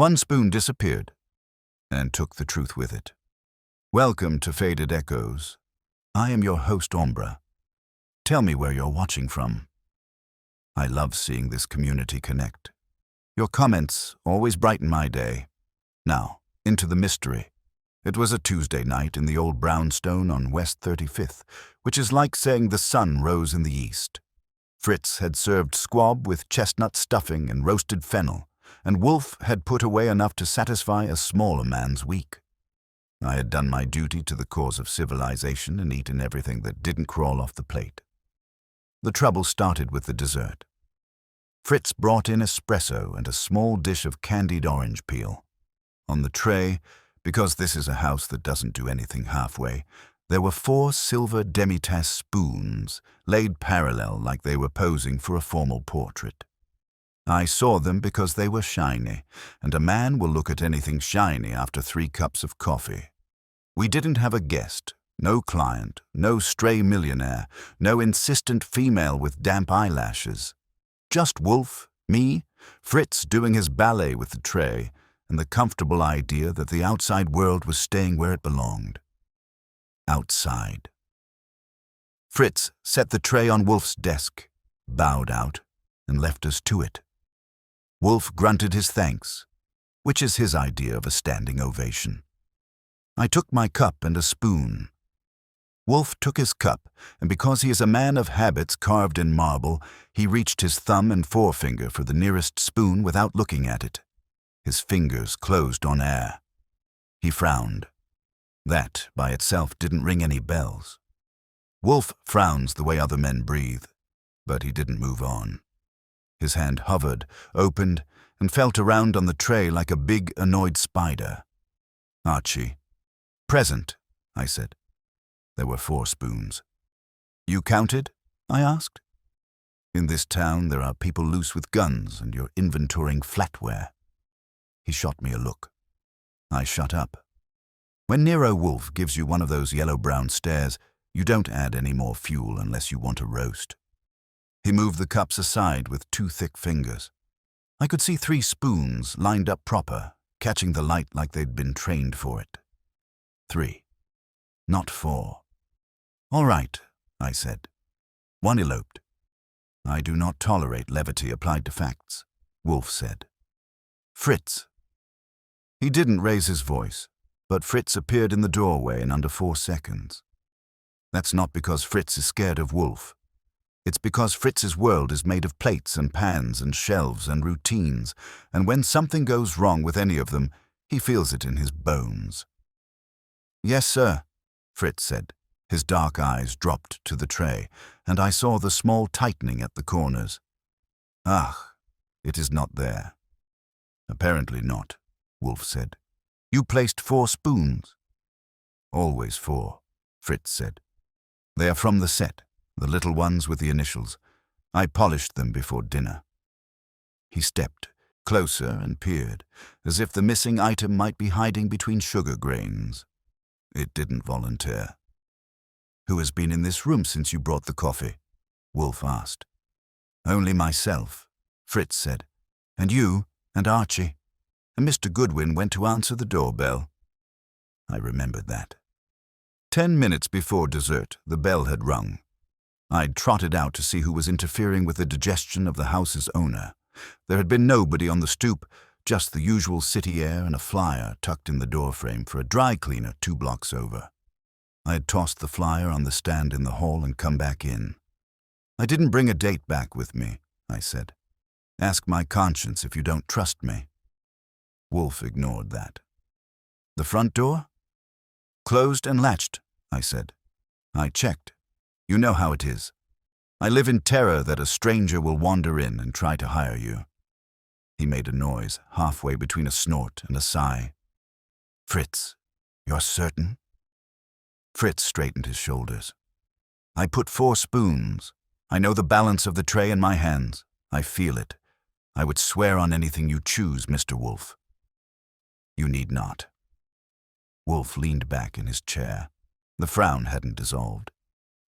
One spoon disappeared, and took the truth with it. Welcome to Faded Echoes. I am your host, Ombra. Tell me where you're watching from. I love seeing this community connect. Your comments always brighten my day. Now, into the mystery. It was a Tuesday night in the old brownstone on West 35th, which is like saying the sun rose in the east. Fritz had served squab with chestnut stuffing and roasted fennel, and Wolfe had put away enough to satisfy a smaller man's week. I had done my duty to the cause of civilization and eaten everything that didn't crawl off the plate. The trouble started with the dessert. Fritz brought in espresso and a small dish of candied orange peel. On the tray, because this is a house that doesn't do anything halfway, there were 4 silver demitasse spoons, laid parallel like they were posing for a formal portrait. I saw them because they were shiny, and a man will look at anything shiny after 3 cups of coffee. We didn't have a guest, no client, no stray millionaire, no insistent female with damp eyelashes. Just Wolfe, me, Fritz doing his ballet with the tray, and the comfortable idea that the outside world was staying where it belonged. Outside. Fritz set the tray on Wolfe's desk, bowed out, and left us to it. Wolfe grunted his thanks, which is his idea of a standing ovation. I took my cup and a spoon. Wolfe took his cup, and because he is a man of habits carved in marble, he reached his thumb and forefinger for the nearest spoon without looking at it. His fingers closed on air. He frowned. That, by itself, didn't ring any bells. Wolfe frowns the way other men breathe, but he didn't move on. His hand hovered, opened, and felt around on the tray like a big, annoyed spider. Archie. Present, I said. There were 4 spoons. You counted? I asked. In this town there are people loose with guns, and you're inventorying flatware. He shot me a look. I shut up. When Nero Wolfe gives you one of those yellow-brown stares, you don't add any more fuel unless you want a roast. He moved the cups aside with 2 thick fingers. I could see 3 spoons lined up proper, catching the light like they'd been trained for it. 3. Not 4. All right, I said. 1 eloped. I do not tolerate levity applied to facts, Wolfe said. Fritz. He didn't raise his voice, but Fritz appeared in the doorway in under 4 seconds. That's not because Fritz is scared of Wolfe. It's because Fritz's world is made of plates and pans and shelves and routines, and when something goes wrong with any of them, he feels it in his bones. Yes, sir, Fritz said. His dark eyes dropped to the tray, and I saw the small tightening at the corners. Ah, it is not there. Apparently not, Wolfe said. You placed 4 spoons. Always 4, Fritz said. They are from the set, the little ones with the initials. I polished them before dinner. He stepped closer and peered, as if the missing item might be hiding between sugar grains. It didn't volunteer. Who has been in this room since you brought the coffee? Wolfe asked. Only myself, Fritz said. And you and Archie. And Mr. Goodwin went to answer the doorbell. I remembered that. 10 minutes before dessert, the bell had rung. I'd trotted out to see who was interfering with the digestion of the house's owner. There had been nobody on the stoop, just the usual city air and a flyer tucked in the doorframe for a dry cleaner 2 blocks over. I had tossed the flyer on the stand in the hall and come back in. I didn't bring a date back with me, I said. Ask my conscience if you don't trust me. Wolfe ignored that. The front door? Closed and latched, I said. I checked. You know how it is. I live in terror that a stranger will wander in and try to hire you. He made a noise halfway between a snort and a sigh. Fritz, you're certain? Fritz straightened his shoulders. I put 4 spoons. I know the balance of the tray in my hands. I feel it. I would swear on anything you choose, Mr. Wolfe. You need not. Wolfe leaned back in his chair. The frown hadn't dissolved.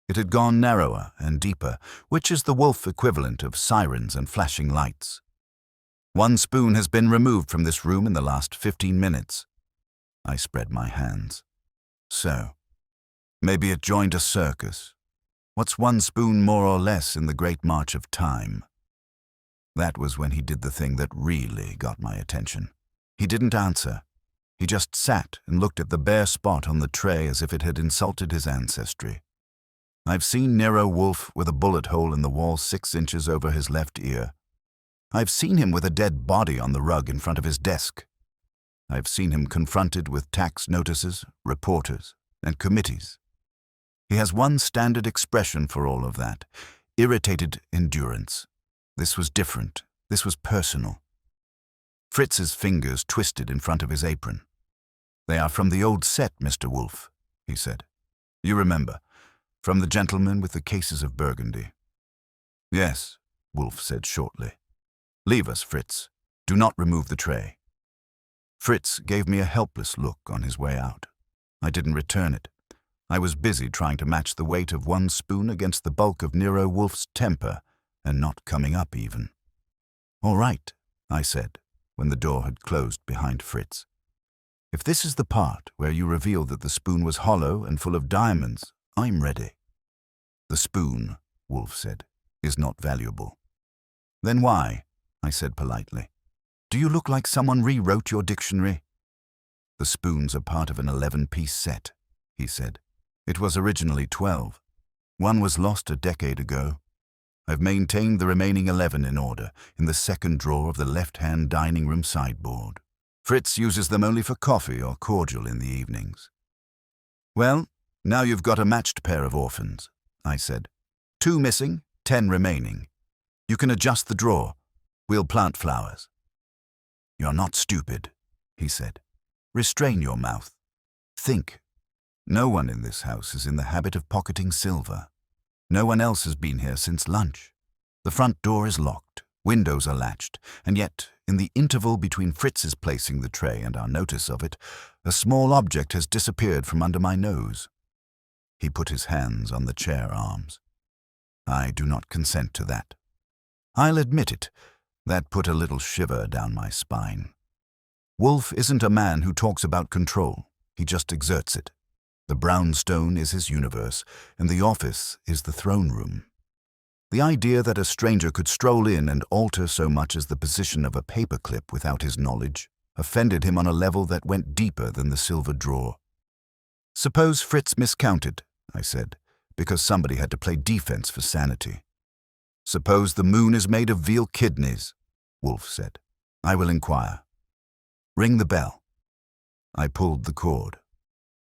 It had gone narrower and deeper, which is the Wolfe equivalent of sirens and flashing lights. One spoon has been removed from this room in the last 15 minutes. I spread my hands. So, maybe it joined a circus. What's one spoon more or less in the great march of time? That was when he did the thing that really got my attention. He didn't answer. He just sat and looked at the bare spot on the tray as if it had insulted his ancestry. I've seen Nero Wolfe with a bullet hole in the wall 6 inches over his left ear. I've seen him with a dead body on the rug in front of his desk. I've seen him confronted with tax notices, reporters, and committees. He has one standard expression for all of that: irritated endurance. This was different. This was personal. Fritz's fingers twisted in front of his apron. "They are from the old set, Mr. Wolfe," he said. "You remember, from the gentleman with the cases of Burgundy." "Yes," Wolfe said shortly. "Leave us, Fritz. Do not remove the tray." Fritz gave me a helpless look on his way out. I didn't return it. I was busy trying to match the weight of one spoon against the bulk of Nero Wolfe's temper, and not coming up even. "All right," I said, when the door had closed behind Fritz. "If this is the part where you reveal that the spoon was hollow and full of diamonds, I'm ready." "The spoon," Wolfe said, "is not valuable." "Then why?" I said politely. "Do you look like someone rewrote your dictionary?" "The spoons are part of an 11-piece set," he said. "It was originally 12. One was lost a decade ago. I've maintained the remaining 11 in order, in the second drawer of the left-hand dining room sideboard. Fritz uses them only for coffee or cordial in the evenings." "Well, now you've got a matched pair of orphans," I said. 2 missing, 10 remaining. You can adjust the drawer. We'll plant flowers." "You're not stupid," he said. "Restrain your mouth. Think. No one in this house is in the habit of pocketing silver. No one else has been here since lunch. The front door is locked, windows are latched, and yet, in the interval between Fritz's placing the tray and our notice of it, a small object has disappeared from under my nose." He put his hands on the chair arms. "I do not consent to that. I'll admit it. That put a little shiver down my spine. Wolfe isn't a man who talks about control. He just exerts it. The brownstone is his universe, and the office is the throne room. The idea that a stranger could stroll in and alter so much as the position of a paperclip without his knowledge offended him on a level that went deeper than the silver drawer. "Suppose Fritz miscounted," I said, "because somebody had to play defense for sanity." "Suppose the moon is made of veal kidneys," Wolfe said. "I will inquire. Ring the bell." I pulled the cord.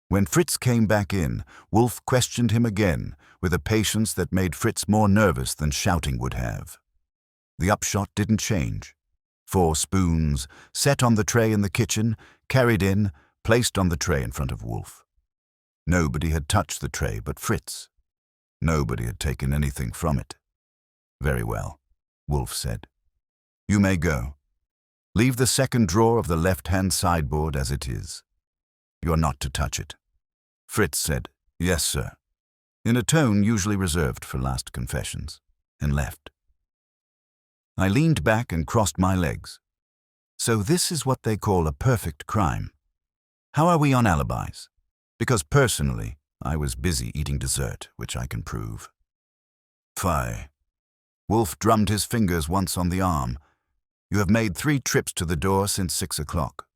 When Fritz came back in, Wolfe questioned him again, with a patience that made Fritz more nervous than shouting would have. The upshot didn't change. 4 spoons, set on the tray in the kitchen, carried in, placed on the tray in front of Wolfe. Nobody had touched the tray but Fritz. Nobody had taken anything from it. "Very well," Wolfe said. "You may go. Leave the second drawer of the left-hand sideboard as it is. You're not to touch it." Fritz said, "Yes, sir," in a tone usually reserved for last confessions, and left. I leaned back and crossed my legs. So this is what they call a perfect crime. How are we on alibis? Because personally, I was busy eating dessert, which I can prove. "Fie." Wolfe drummed his fingers once on the arm. "You have made 3 trips to the door since 6 o'clock.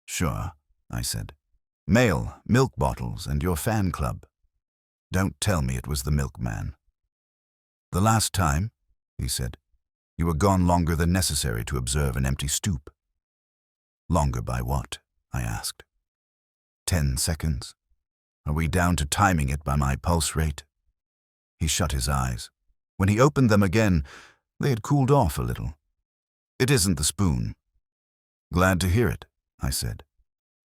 "Sure," I said. "Mail, milk bottles, and your fan club." "Don't tell me it was the milkman." "The last time," he said, "you were gone longer than necessary to observe an empty stoop." "Longer by what?" I asked. 10 seconds. Are we down to timing it by my pulse rate? He shut his eyes. When he opened them again, they had cooled off a little. "It isn't the spoon." "Glad to hear it," I said.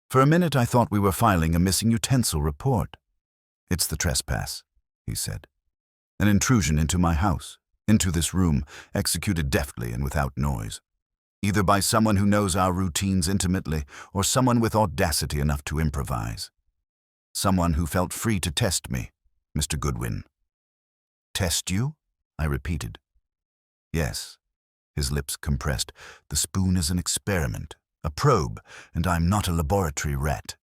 "For a minute I thought we were filing a missing utensil report." "It's the trespass," he said. "An intrusion into my house, into this room, executed deftly and without noise. Either by someone who knows our routines intimately, or someone with audacity enough to improvise. Someone who felt free to test me, Mr. Goodwin." "Test you?" I repeated. "Yes. His lips compressed. The spoon is an experiment, a probe, and I'm not a laboratory rat.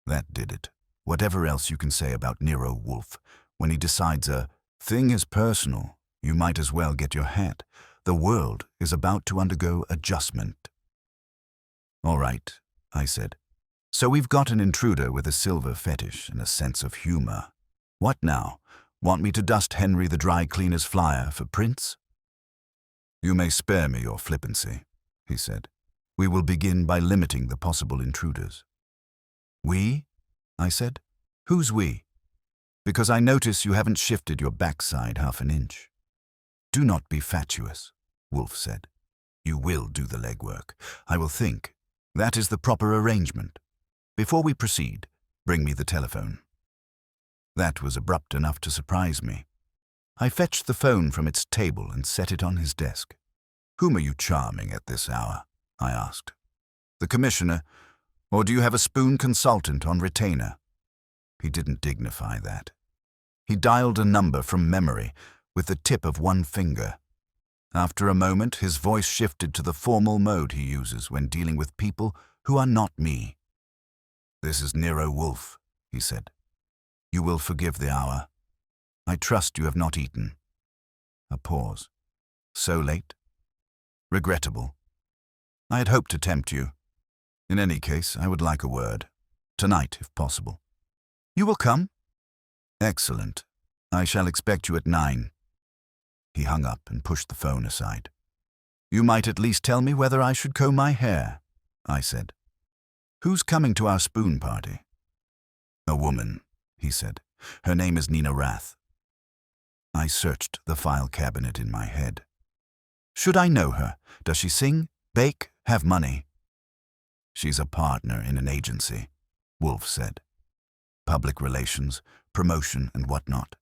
That did it. Whatever else you can say about Nero Wolfe, when he decides a thing is personal, you might as well get your hat. The world is about to undergo adjustment. All right, I said. So we've got an intruder with a silver fetish and a sense of humor. What now? Want me to dust Henry the dry cleaner's flyer for prints? You may spare me your flippancy, he said. We will begin by limiting the possible intruders. We? I said. Who's we? Because I notice you haven't shifted your backside half an inch. Do not be fatuous, Wolfe said. You will do the legwork. I will think. That is the proper arrangement. Before we proceed, bring me the telephone. That was abrupt enough to surprise me. I fetched the phone from its table and set it on his desk. Whom are you charming at this hour? I asked. The commissioner, or do you have a spoon consultant on retainer? He didn't dignify that. He dialed a number from memory with the tip of one finger. After a moment, his voice shifted to the formal mode he uses when dealing with people who are not me. This is Nero Wolfe, he said. You will forgive the hour. I trust you have not eaten. A pause. So late? Regrettable. I had hoped to tempt you. In any case, I would like a word. Tonight, if possible. You will come? Excellent. I shall expect you at 9. He hung up and pushed the phone aside. You might at least tell me whether I should comb my hair, I said. Who's coming to our spoon party? A woman, he said. Her name is Nina Rath. I searched the file cabinet in my head. Should I know her? Does she sing, bake, have money? She's a partner in an agency, Wolfe said. Public relations, promotion, and whatnot.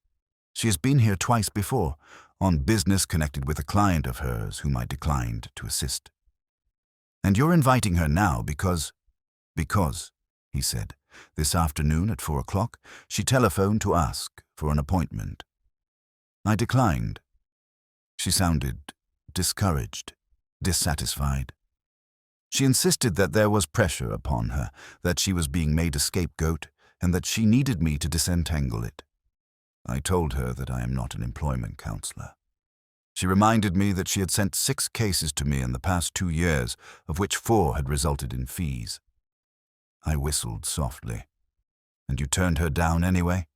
She has been here twice before, on business connected with a client of hers whom I declined to assist. And you're inviting her now because, he said, this afternoon at 4 o'clock, she telephoned to ask for an appointment. I declined. She sounded discouraged, dissatisfied. She insisted that there was pressure upon her, that she was being made a scapegoat, and that she needed me to disentangle it. I told her that I am not an employment counselor. She reminded me that she had sent 6 cases to me in the past 2 years, of which 4 had resulted in fees. I whistled softly. And you turned her down anyway?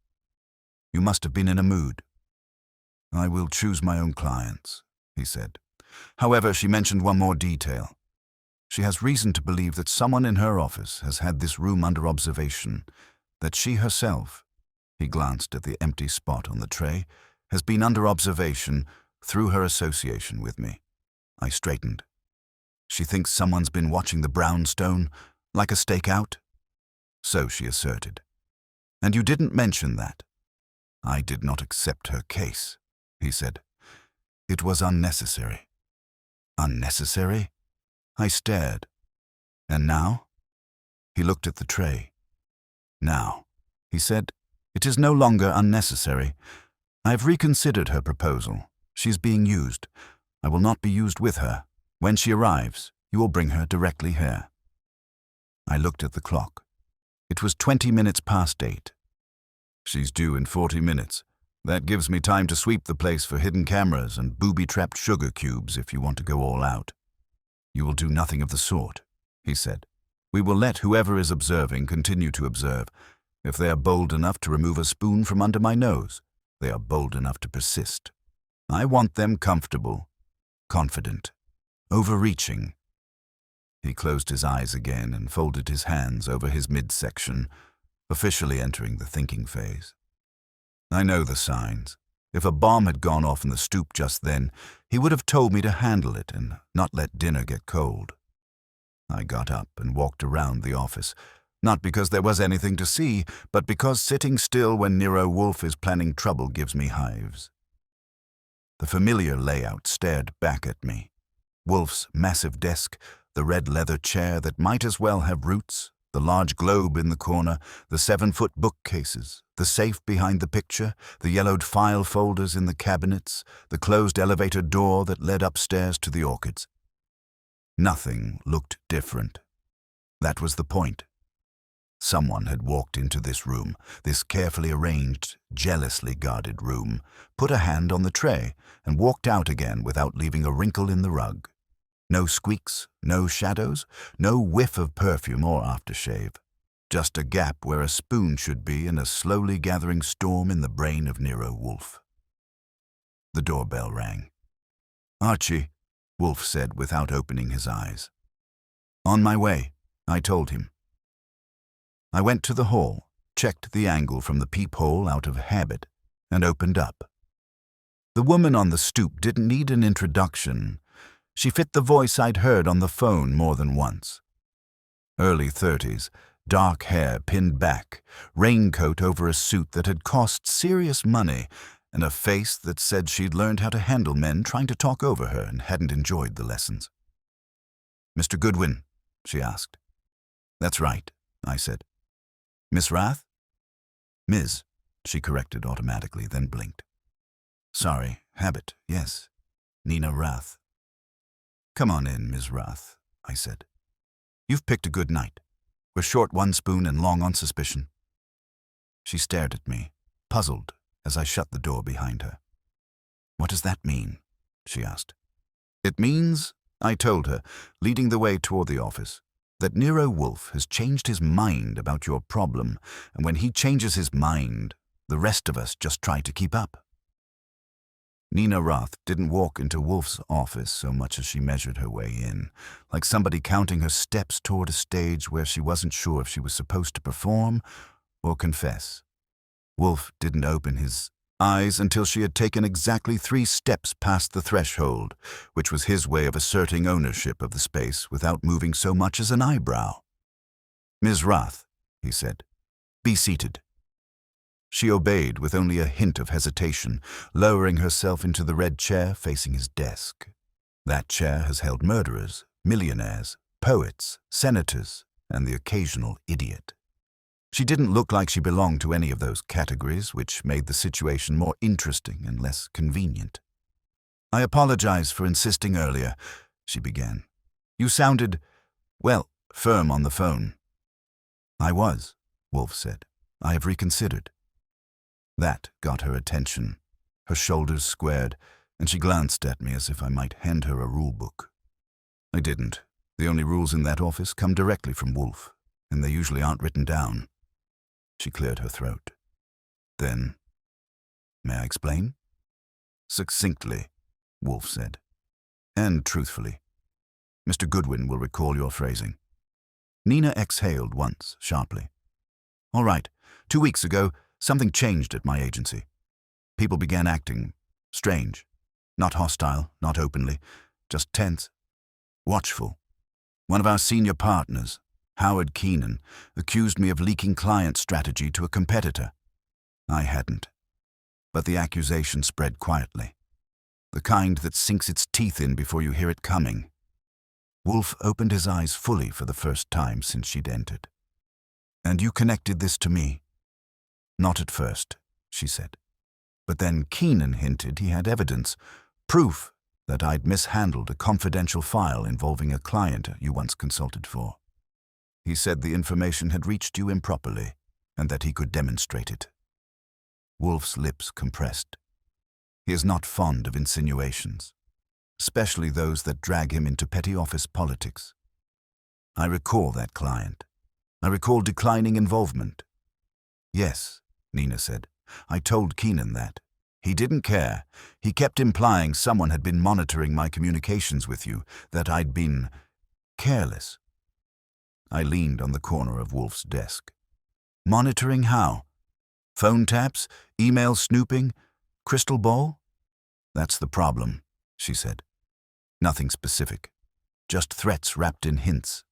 You must have been in a mood. I will choose my own clients, he said. However, she mentioned one more detail. She has reason to believe that someone in her office has had this room under observation, that she herself, he glanced at the empty spot on the tray, has been under observation through her association with me. I straightened. She thinks someone's been watching the brownstone, like a stakeout? So she asserted. And you didn't mention that. I did not accept her case, he said. It was unnecessary. Unnecessary? I stared. And now? He looked at the tray. Now, he said, it is no longer unnecessary. I have reconsidered her proposal. She is being used. I will not be used with her. When she arrives, you will bring her directly here. I looked at the clock. It was 20 minutes past 8. She's due in 40 minutes. That gives me time to sweep the place for hidden cameras and booby-trapped sugar cubes if you want to go all out. You will do nothing of the sort, he said. We will let whoever is observing continue to observe. If they are bold enough to remove a spoon from under my nose, they are bold enough to persist. I want them comfortable, confident, overreaching. He closed his eyes again and folded his hands over his midsection, officially entering the thinking phase. I know the signs. If a bomb had gone off in the stoop just then, he would have told me to handle it and not let dinner get cold. I got up and walked around the office, not because there was anything to see, but because sitting still when Nero Wolfe is planning trouble gives me hives. The familiar layout stared back at me. Wolfe's massive desk, the red leather chair that might as well have roots, The large globe in the corner, the 7-foot bookcases, the safe behind the picture, the yellowed file folders in the cabinets, the closed elevator door that led upstairs to the orchids. Nothing looked different. That was the point. Someone had walked into this room, this carefully arranged, jealously guarded room, put a hand on the tray, and walked out again without leaving a wrinkle in the rug. No squeaks, no shadows, no whiff of perfume or aftershave. Just a gap where a spoon should be in a slowly gathering storm in the brain of Nero Wolfe. The doorbell rang. "Archie," Wolfe said without opening his eyes. "On my way," I told him. I went to the hall, checked the angle from the peephole out of habit, and opened up. The woman on the stoop didn't need an introduction. She fit the voice I'd heard on the phone more than once. Early 30s, dark hair pinned back, raincoat over a suit that had cost serious money, and a face that said she'd learned how to handle men trying to talk over her and hadn't enjoyed the lessons. "Mr. Goodwin?" she asked. "That's right," I said. "Miss Rath?" "Ms.," she corrected automatically, then blinked. "Sorry, habit, yes. Nina Rath." "Come on in, Ms. Rath," I said. "You've picked a good night. We're short one spoon and long on suspicion." She stared at me, puzzled, as I shut the door behind her. "What does that mean?" she asked. "It means," I told her, leading the way toward the office, "that Nero Wolfe has changed his mind about your problem, and when he changes his mind, the rest of us just try to keep up." Nina Rath didn't walk into Wolfe's office so much as she measured her way in, like somebody counting her steps toward a stage where she wasn't sure if she was supposed to perform or confess. Wolfe didn't open his eyes until she had taken exactly 3 steps past the threshold, which was his way of asserting ownership of the space without moving so much as an eyebrow. "Ms. Rath," he said, "be seated." She obeyed with only a hint of hesitation, lowering herself into the red chair facing his desk. That chair has held murderers, millionaires, poets, senators, and the occasional idiot. She didn't look like she belonged to any of those categories, which made the situation more interesting and less convenient. "I apologize for insisting earlier," she began. "You sounded, well, firm on the phone." "I was," Wolfe said. "I have reconsidered." That got her attention. Her shoulders squared, and she glanced at me as if I might hand her a rule book. I didn't. The only rules in that office come directly from Wolfe, and they usually aren't written down. She cleared her throat. Then, "May I explain?" "Succinctly," Wolfe said. "And truthfully. Mr. Goodwin will recall your phrasing." Nina exhaled once, sharply. "All right. 2 weeks ago, something changed at my agency. People began acting strange. Not hostile, not openly, just tense, watchful. One of our senior partners, Howard Keenan, accused me of leaking client strategy to a competitor. I hadn't. But the accusation spread quietly. The kind that sinks its teeth in before you hear it coming. Wolfe opened his eyes fully for the first time since she'd entered. "And you connected this to me?" "Not at first," she said. "But then Keenan hinted he had evidence, proof that I'd mishandled a confidential file involving a client you once consulted for. He said the information had reached you improperly, and that he could demonstrate it." Wolfe's lips compressed. He is not fond of insinuations, especially those that drag him into petty office politics. "I recall that client. I recall declining involvement." "Yes," Nina said. "I told Keenan that. He didn't care. He kept implying someone had been monitoring my communications with you, that I'd been careless." I leaned on the corner of Wolfe's desk. "Monitoring how? Phone taps? Email snooping? Crystal ball?" "That's the problem," she said. "Nothing specific. Just threats wrapped in hints.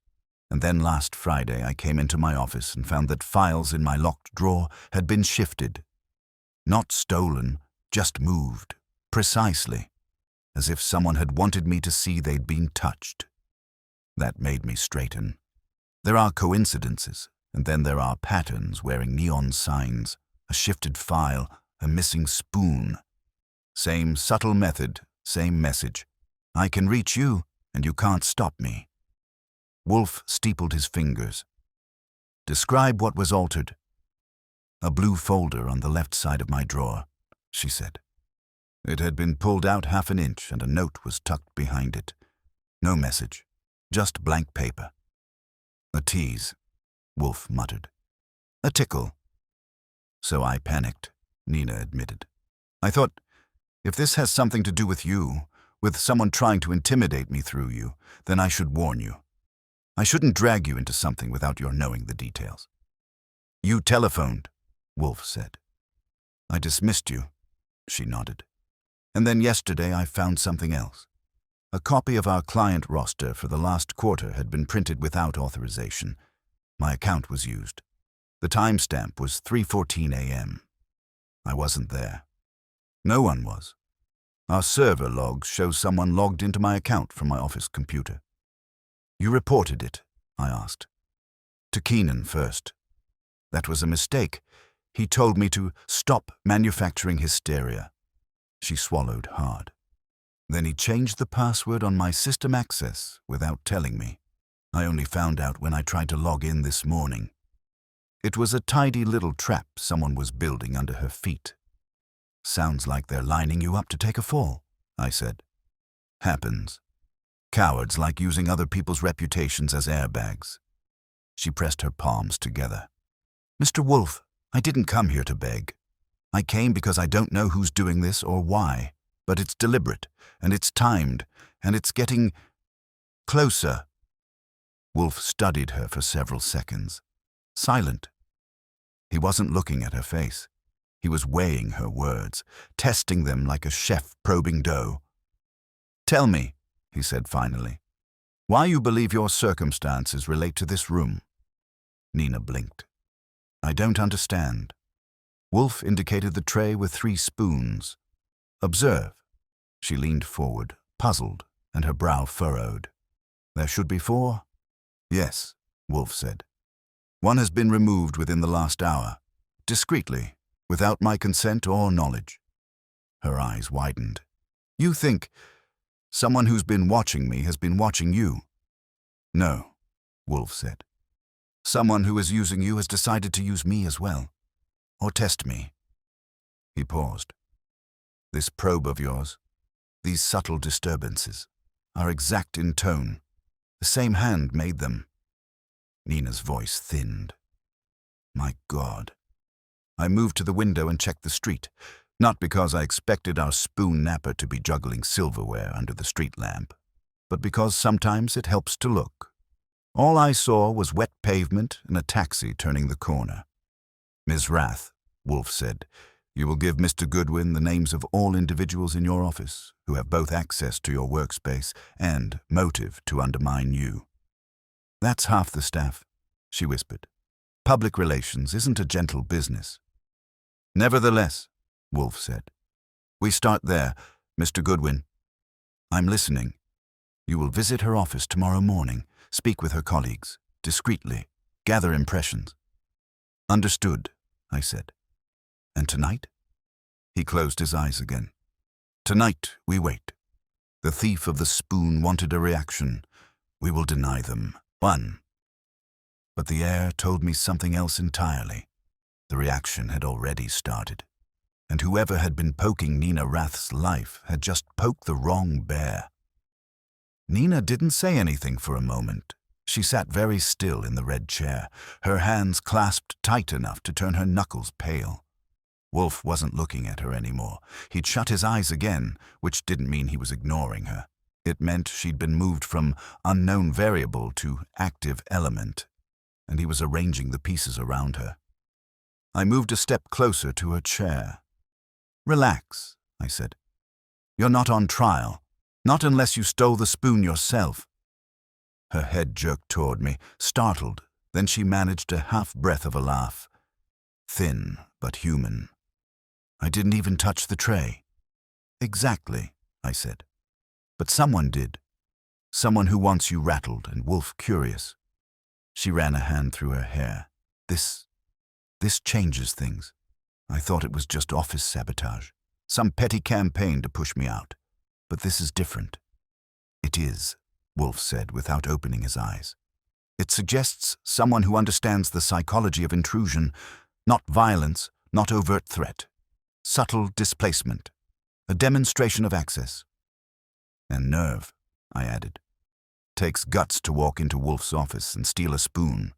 And then last Friday I came into my office and found that files in my locked drawer had been shifted. Not stolen, just moved, precisely, as if someone had wanted me to see they'd been touched. That made me straighten. There are coincidences, and then there are patterns wearing neon signs, a shifted file, a missing spoon. Same subtle method, same message. I can reach you, and you can't stop me. Wolfe steepled his fingers. Describe what was altered. A blue folder on the left side of my drawer, she said. It had been pulled out half an inch and a note was tucked behind it. No message, just blank paper. A tease, Wolfe muttered. A tickle. So I panicked, Nina admitted. I thought, if this has something to do with you, with someone trying to intimidate me through you, then I should warn you. I shouldn't drag you into something without your knowing the details. You telephoned, Wolfe said. I dismissed you, she nodded. And then yesterday I found something else. A copy of our client roster for the last quarter had been printed without authorization. My account was used. The timestamp was 3:14 a.m. I wasn't there. No one was. Our server logs show someone logged into my account from my office computer. You reported it, I asked. To Keenan first. That was a mistake. He told me to stop manufacturing hysteria. She swallowed hard. Then he changed the password on my system access without telling me. I only found out when I tried to log in this morning. It was a tidy little trap someone was building under her feet. Sounds like they're lining you up to take a fall, I said. Happens. Cowards like using other people's reputations as airbags. She pressed her palms together. Mr. Wolfe, I didn't come here to beg. I came because I don't know who's doing this or why, but it's deliberate, and it's timed, and it's getting closer. Wolfe studied her for several seconds, silent. He wasn't looking at her face. He was weighing her words, testing them like a chef probing dough. Tell me, he said finally, why you believe your circumstances relate to this room. Nina blinked. I don't understand. Wolfe indicated the tray with 3 spoons. Observe. She leaned forward, puzzled, and her brow furrowed. There should be 4? Yes, Wolfe said. One has been removed within the last hour, discreetly, without my consent or knowledge. Her eyes widened. You think someone who's been watching me has been watching you? No, Wolfe said. Someone who is using you has decided to use me as well, or test me. He paused. This probe of yours, these subtle disturbances, are exact in tone. The same hand made them. Nina's voice thinned. My God. I moved to the window and checked the street, not because I expected our spoon napper to be juggling silverware under the street lamp, but because sometimes it helps to look. All I saw was wet pavement and a taxi turning the corner. Ms. Rath, Wolfe said, you will give Mr. Goodwin the names of all individuals in your office who have both access to your workspace and motive to undermine you. That's half the staff, she whispered. Public relations isn't a gentle business. Nevertheless, Wolfe said, we start there, Mr. Goodwin. I'm listening. You will visit her office tomorrow morning, speak with her colleagues, discreetly, gather impressions. Understood, I said. And tonight? He closed his eyes again. Tonight we wait. The thief of the spoon wanted a reaction. We will deny them. 1. But the air told me something else entirely. The reaction had already started. And whoever had been poking Nina Rath's life had just poked the wrong bear. Nina didn't say anything for a moment. She sat very still in the red chair, her hands clasped tight enough to turn her knuckles pale. Wolfe wasn't looking at her anymore. He'd shut his eyes again, which didn't mean he was ignoring her. It meant she'd been moved from unknown variable to active element, and he was arranging the pieces around her. I moved a step closer to her chair. Relax, I said. You're not on trial. Not unless you stole the spoon yourself. Her head jerked toward me, startled. Then she managed a half-breath of a laugh. Thin, but human. I didn't even touch the tray. Exactly, I said. But someone did. Someone who wants you rattled and Wolfe curious. She ran a hand through her hair. This changes things. I thought it was just office sabotage, some petty campaign to push me out. But this is different. It is, Wolfe said without opening his eyes. It suggests someone who understands the psychology of intrusion, not violence, not overt threat. Subtle displacement, a demonstration of access. And nerve, I added. Takes guts to walk into Wolfe's office and steal a spoon.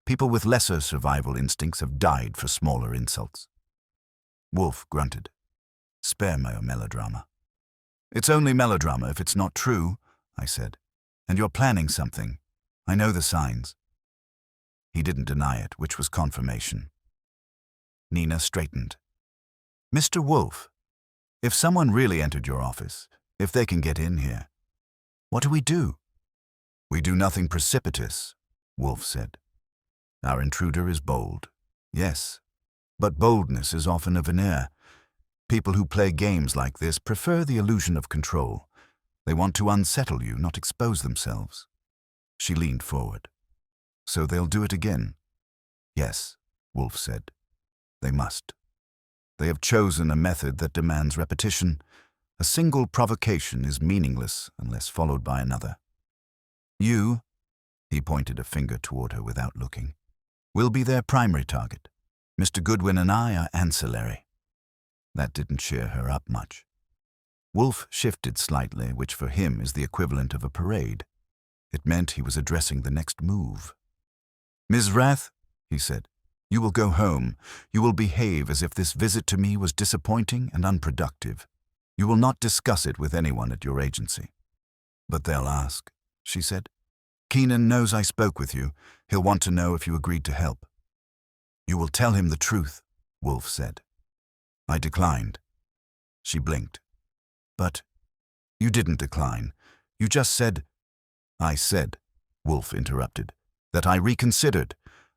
People with lesser survival instincts have died for smaller insults. Wolfe grunted. Spare my melodrama. It's only melodrama if it's not true, I said. And you're planning something. I know the signs. He didn't deny it, which was confirmation. Nina straightened. Mr. Wolfe, if someone really entered your office, if they can get in here, what do? We do nothing precipitous, Wolfe said. Our intruder is bold, yes, but boldness is often a veneer. People who play games like this prefer the illusion of control. They want to unsettle you, not expose themselves. She leaned forward. So they'll do it again? Yes, Wolfe said. They must. They have chosen a method that demands repetition. A single provocation is meaningless unless followed by another. You, he pointed a finger toward her without looking, will be their primary target. Mr. Goodwin and I are ancillary. That didn't cheer her up much. Wolfe shifted slightly, which for him is the equivalent of a parade. It meant he was addressing the next move. Ms. Rath, he said, you will go home. You will behave as if this visit to me was disappointing and unproductive. You will not discuss it with anyone at your agency. But they'll ask, she said. Keenan knows I spoke with you. He'll want to know if you agreed to help. You will tell him the truth, Wolfe said. I declined. She blinked. But you didn't decline. You just said... I said, Wolfe interrupted, that I reconsidered.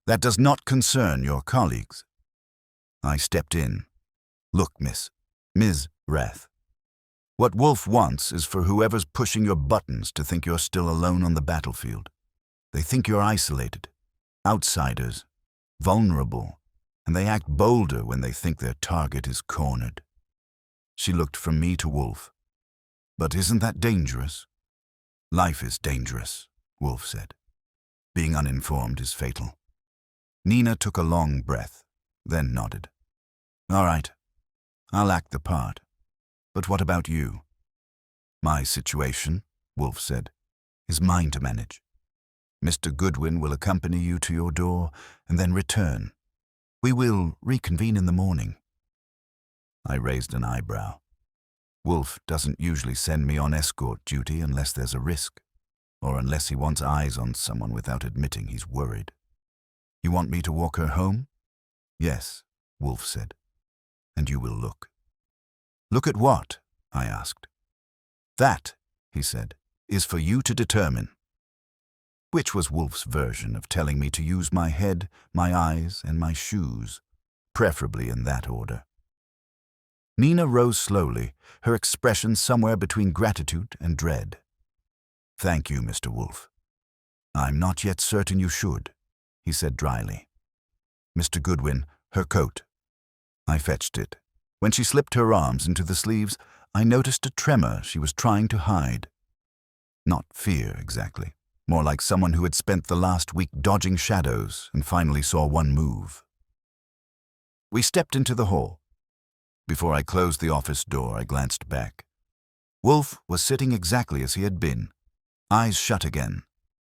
That does not concern your colleagues. I stepped in. Look, Ms. Rath. What Wolfe wants is for whoever's pushing your buttons to think you're still alone on the battlefield. They think you're isolated, outsiders, vulnerable, and they act bolder when they think their target is cornered. She looked from me to Wolfe. But isn't that dangerous? Life is dangerous, Wolfe said. Being uninformed is fatal. Nina took a long breath, then nodded. All right, I'll act the part. But what about you? My situation, Wolfe said, is mine to manage. Mr. Goodwin will accompany you to your door and then return. We will reconvene in the morning. I raised an eyebrow. Wolfe doesn't usually send me on escort duty unless there's a risk, or unless he wants eyes on someone without admitting he's worried. You want me to walk her home? Yes, Wolfe said. And you will look. Look at what? I asked. That, he said, is for you to determine. Which was Wolfe's version of telling me to use my head, my eyes, and my shoes, preferably in that order. Nina rose slowly, her expression somewhere between gratitude and dread. Thank you, Mr. Wolfe. I'm not yet certain you should, he said dryly. Mr. Goodwin, her coat. I fetched it. When she slipped her arms into the sleeves, I noticed a tremor she was trying to hide. Not fear, exactly. More like someone who had spent the last week dodging shadows and finally saw one move. We stepped into the hall. Before I closed the office door, I glanced back. Wolfe was sitting exactly as he had been, eyes shut again,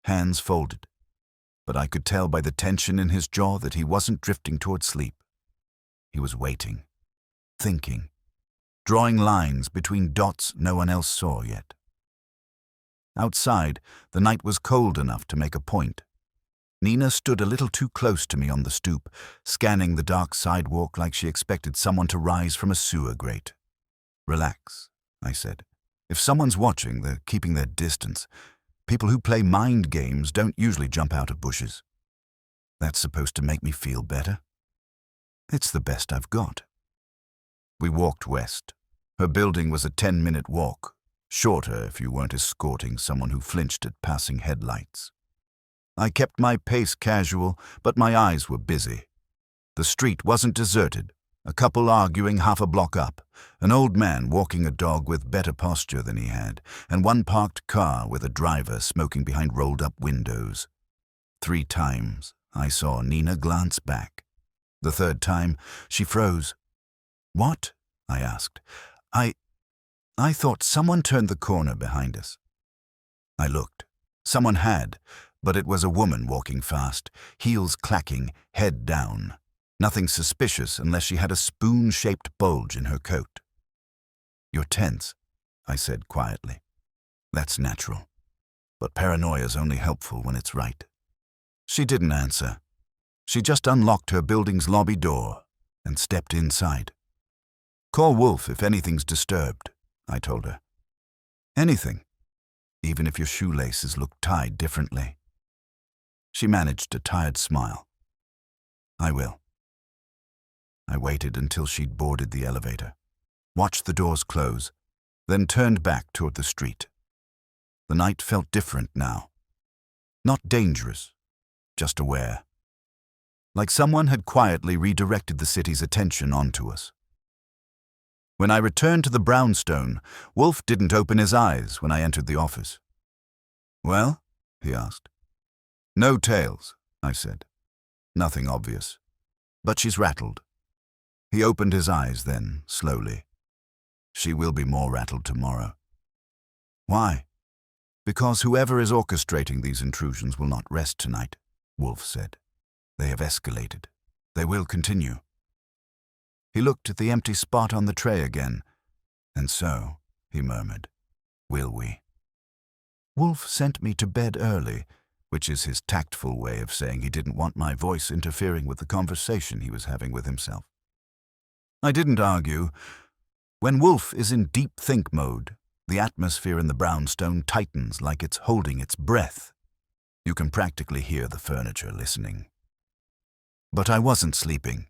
hands folded. But I could tell by the tension in his jaw that he wasn't drifting toward sleep. He was waiting, thinking, drawing lines between dots no one else saw yet. Outside, the night was cold enough to make a point. Nina stood a little too close to me on the stoop, scanning the dark sidewalk like she expected someone to rise from a sewer grate. Relax, I said. If someone's watching, they're keeping their distance. People who play mind games don't usually jump out of bushes. That's supposed to make me feel better? It's the best I've got. We walked west. Her building was a 10-minute walk, shorter if you weren't escorting someone who flinched at passing headlights. I kept my pace casual, but my eyes were busy. The street wasn't deserted. A couple arguing half a block up, an old man walking a dog with better posture than he had, and one parked car with a driver smoking behind rolled-up windows. 3 times I saw Nina glance back. The 3rd time, she froze. "What?" I asked. I thought someone turned the corner behind us." I looked. Someone had, but it was a woman walking fast, heels clacking, head down. Nothing suspicious unless she had a spoon-shaped bulge in her coat. "You're tense," I said quietly. "That's natural. But paranoia's only helpful when it's right." She didn't answer. She just unlocked her building's lobby door and stepped inside. "Call Wolfe if anything's disturbed," I told her. "Anything, even if your shoelaces look tied differently." She managed a tired smile. "I will." I waited until she'd boarded the elevator, watched the doors close, then turned back toward the street. The night felt different now. Not dangerous, just aware. Like someone had quietly redirected the city's attention onto us. When I returned to the brownstone, Wolfe didn't open his eyes when I entered the office. "Well?" he asked. "No tales," I said. "Nothing obvious. But she's rattled." He opened his eyes then, slowly. "She will be more rattled tomorrow." "Why?" "Because whoever is orchestrating these intrusions will not rest tonight," Wolfe said. "They have escalated. They will continue." He looked at the empty spot on the tray again. "And so," he murmured, "will we?" Wolfe sent me to bed early, which is his tactful way of saying he didn't want my voice interfering with the conversation he was having with himself. I didn't argue. When Wolfe is in deep think mode, the atmosphere in the brownstone tightens like it's holding its breath. You can practically hear the furniture listening. But I wasn't sleeping.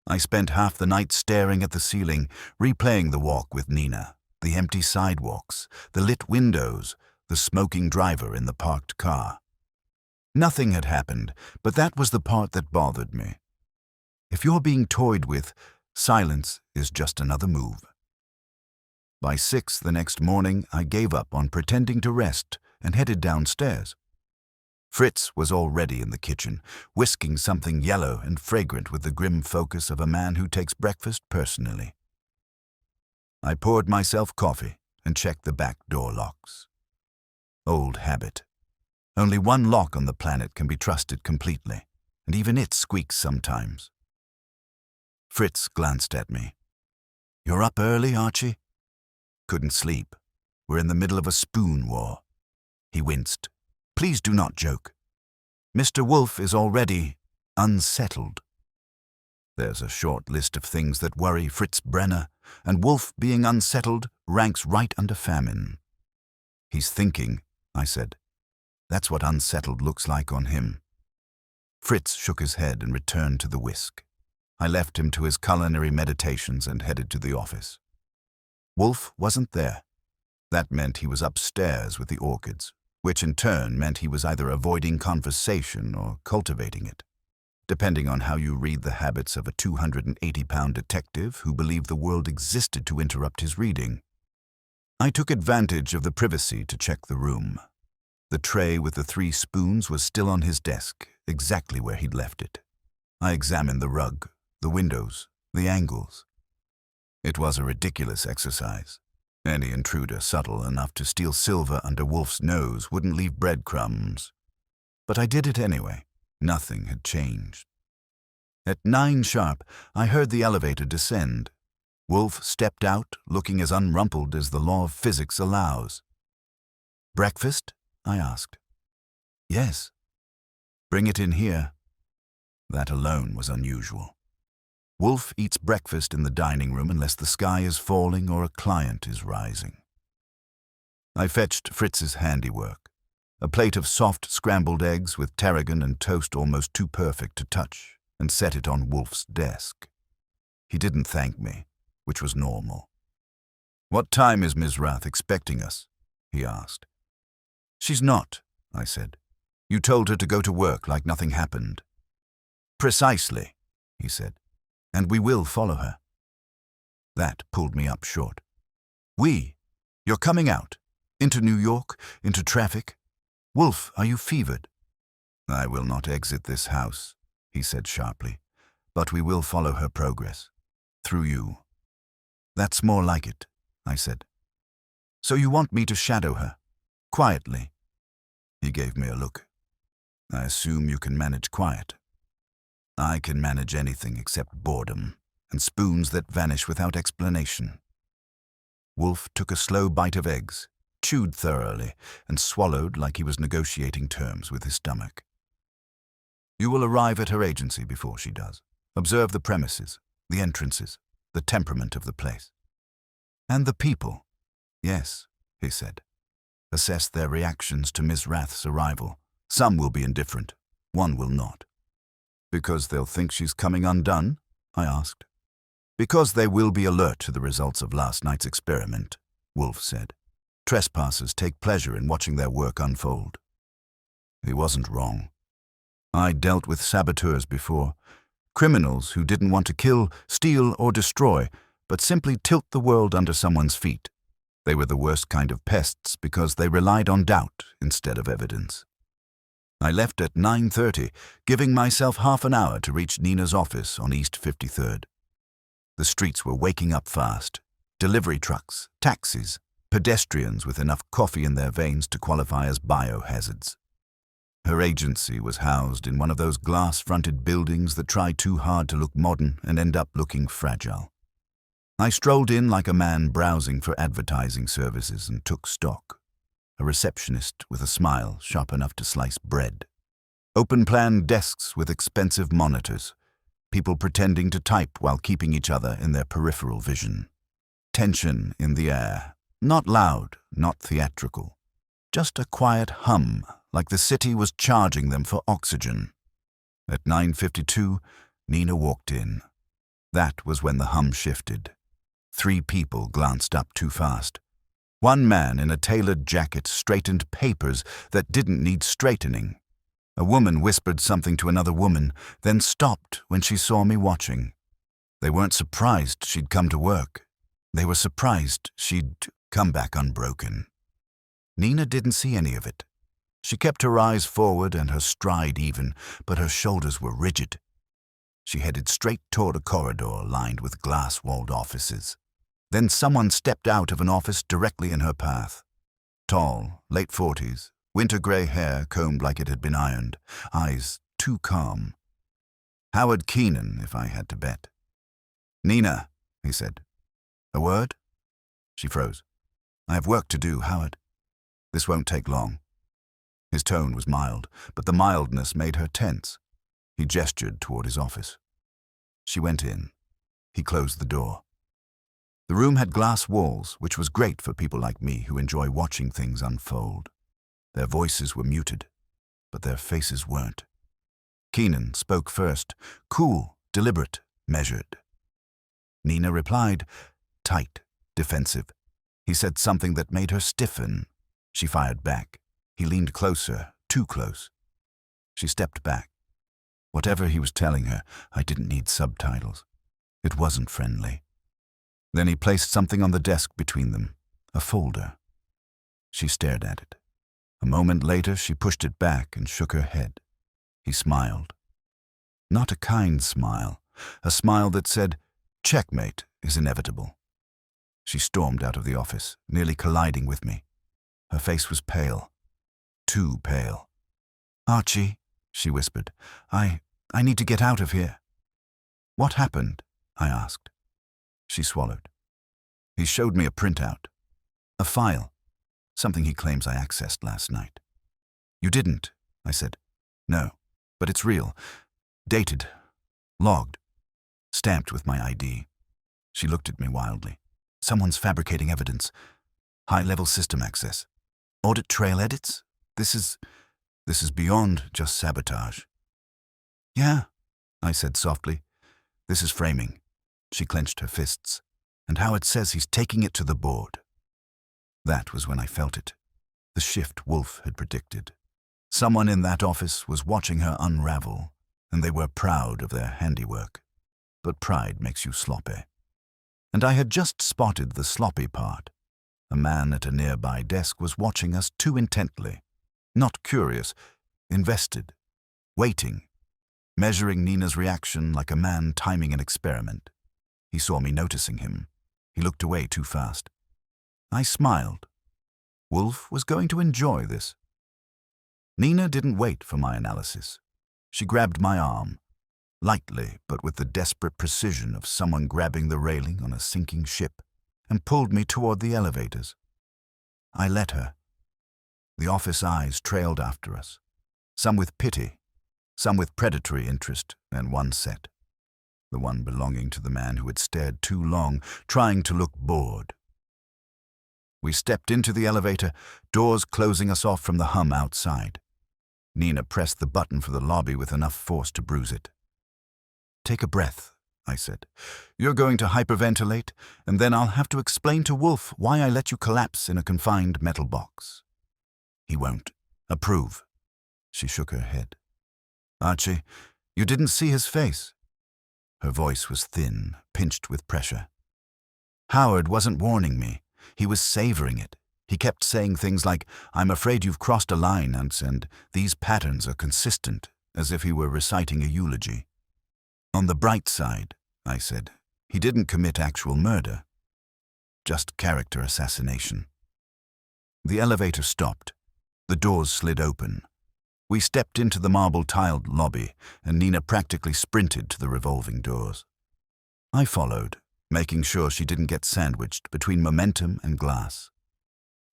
I spent half the night staring at the ceiling, replaying the walk with Nina, the empty sidewalks, the lit windows, the smoking driver in the parked car. Nothing had happened, but that was the part that bothered me. If you're being toyed with, silence is just another move. By 6 the next morning, I gave up on pretending to rest and headed downstairs. Fritz was already in the kitchen, whisking something yellow and fragrant with the grim focus of a man who takes breakfast personally. I poured myself coffee and checked the back door locks. Old habit. Only one lock on the planet can be trusted completely, and even it squeaks sometimes. Fritz glanced at me. "You're up early, Archie?" "Couldn't sleep. We're in the middle of a spoon war." He winced. "Please do not joke. Mr. Wolfe is already unsettled." There's a short list of things that worry Fritz Brenner, and Wolfe being unsettled ranks right under famine. "He's thinking," I said. "That's what unsettled looks like on him." Fritz shook his head and returned to the whisk. I left him to his culinary meditations and headed to the office. Wolfe wasn't there. That meant he was upstairs with the orchids, which in turn meant he was either avoiding conversation or cultivating it, depending on how you read the habits of a 280-pound detective who believed the world existed to interrupt his reading. I took advantage of the privacy to check the room. The tray with the 3 spoons was still on his desk, exactly where he'd left it. I examined the rug, the windows, the angles. It was a ridiculous exercise. Any intruder subtle enough to steal silver under Wolfe's nose wouldn't leave breadcrumbs. But I did it anyway. Nothing had changed. At 9 sharp, I heard the elevator descend. Wolfe stepped out, looking as unrumpled as the law of physics allows. "Breakfast?" I asked. "Yes." "Bring it in here." That alone was unusual. Wolfe eats breakfast in the dining room unless the sky is falling or a client is rising. I fetched Fritz's handiwork, a plate of soft scrambled eggs with tarragon and toast almost too perfect to touch, and set it on Wolfe's desk. He didn't thank me, which was normal. "What time is Ms. Rath expecting us?" he asked. "She's not," I said. You told her to go to work like nothing happened. Precisely, he said, and we will follow her. That pulled me up short. We? You're coming out? Into New York? Into traffic? Wolfe, are you fevered? I will not exit this house, he said sharply, but we will follow her progress. Through you. That's more like it, I said. So you want me to shadow her? Quietly? He gave me a look. I assume you can manage quiet. I can manage anything except boredom and spoons that vanish without explanation. Wolfe took a slow bite of eggs, chewed thoroughly, and swallowed like he was negotiating terms with his stomach. You will arrive at her agency before she does. Observe the premises, the entrances, the temperament of the place. And the people. Yes, he said. Assess their reactions to Miss Rath's arrival. Some will be indifferent, one will not. Because they'll think she's coming undone? I asked. Because they will be alert to the results of last night's experiment, Wolfe said. Trespassers take pleasure in watching their work unfold. He wasn't wrong. I dealt with saboteurs before, criminals who didn't want to kill, steal, or destroy, but simply tilt the world under someone's feet. They were the worst kind of pests because they relied on doubt instead of evidence. I left at 9:30, giving myself half an hour to reach Nina's office on East 53rd. The streets were waking up fast. Delivery trucks, taxis, pedestrians with enough coffee in their veins to qualify as biohazards. Her agency was housed in one of those glass-fronted buildings that try too hard to look modern and end up looking fragile. I strolled in like a man browsing for advertising services and took stock. A receptionist with a smile sharp enough to slice bread. Open-plan desks with expensive monitors. People pretending to type while keeping each other in their peripheral vision. Tension in the air. Not loud, not theatrical. Just a quiet hum, like the city was charging them for oxygen. At 9:52, Nina walked in. That was when the hum shifted. 3 people glanced up too fast. One man in a tailored jacket straightened papers that didn't need straightening. A woman whispered something to another woman, then stopped when she saw me watching. They weren't surprised she'd come to work. They were surprised she'd come back unbroken. Nina didn't see any of it. She kept her eyes forward and her stride even, but her shoulders were rigid. She headed straight toward a corridor lined with glass-walled offices. Then someone stepped out of an office directly in her path. Tall, late 40s, winter gray hair combed like it had been ironed, eyes too calm. Howard Keenan, if I had to bet. "Nina," he said. "A word?" She froze. "I have work to do, Howard. This won't take long." His tone was mild, but the mildness made her tense. He gestured toward his office. She went in. He closed the door. The room had glass walls, which was great for people like me who enjoy watching things unfold. Their voices were muted, but their faces weren't. Keenan spoke first, cool, deliberate, measured. Nina replied, tight, defensive. He said something that made her stiffen. She fired back. He leaned closer, too close. She stepped back. Whatever he was telling her, I didn't need subtitles. It wasn't friendly. Then he placed something on the desk between them, a folder. She stared at it. A moment later, she pushed it back and shook her head. He smiled. Not a kind smile, a smile that said, "Checkmate is inevitable." She stormed out of the office, nearly colliding with me. Her face was pale. Too pale. "Archie," she whispered, I need to get out of here." "What happened?" I asked. She swallowed. He showed me a printout. A file. Something he claims I accessed last night. "You didn't," I said. "No, but it's real. Dated. Logged. Stamped with my ID." She looked at me wildly. "Someone's fabricating evidence. High-level system access. Audit trail edits? This is beyond just sabotage." "Yeah," I said softly. "This is framing." She clenched her fists. "And Howard says he's taking it to the board." That was when I felt it. The shift Wolfe had predicted. Someone in that office was watching her unravel, and they were proud of their handiwork. But pride makes you sloppy. And I had just spotted the sloppy part. A man at a nearby desk was watching us too intently. Not curious, invested, waiting, measuring Nina's reaction like a man timing an experiment. He saw me noticing him. He looked away too fast. I smiled. Wolfe was going to enjoy this. Nina didn't wait for my analysis. She grabbed my arm, lightly but with the desperate precision of someone grabbing the railing on a sinking ship, and pulled me toward the elevators. I let her. The office eyes trailed after us, some with pity, some with predatory interest, and one set, the one belonging to the man who had stared too long, trying to look bored. We stepped into the elevator, doors closing us off from the hum outside. Nina pressed the button for the lobby with enough force to bruise it. "Take a breath," I said. "You're going to hyperventilate, and then I'll have to explain to Wolfe why I let you collapse in a confined metal box. He won't approve." She shook her head. "Archie, you didn't see his face." Her voice was thin, pinched with pressure. "Howard wasn't warning me. He was savoring it. He kept saying things like, 'I'm afraid you've crossed a line, and these patterns are consistent,' as if he were reciting a eulogy. On the bright side," I said, "he didn't commit actual murder. Just character assassination." The elevator stopped. The doors slid open. We stepped into the marble-tiled lobby, and Nina practically sprinted to the revolving doors. I followed, making sure she didn't get sandwiched between momentum and glass.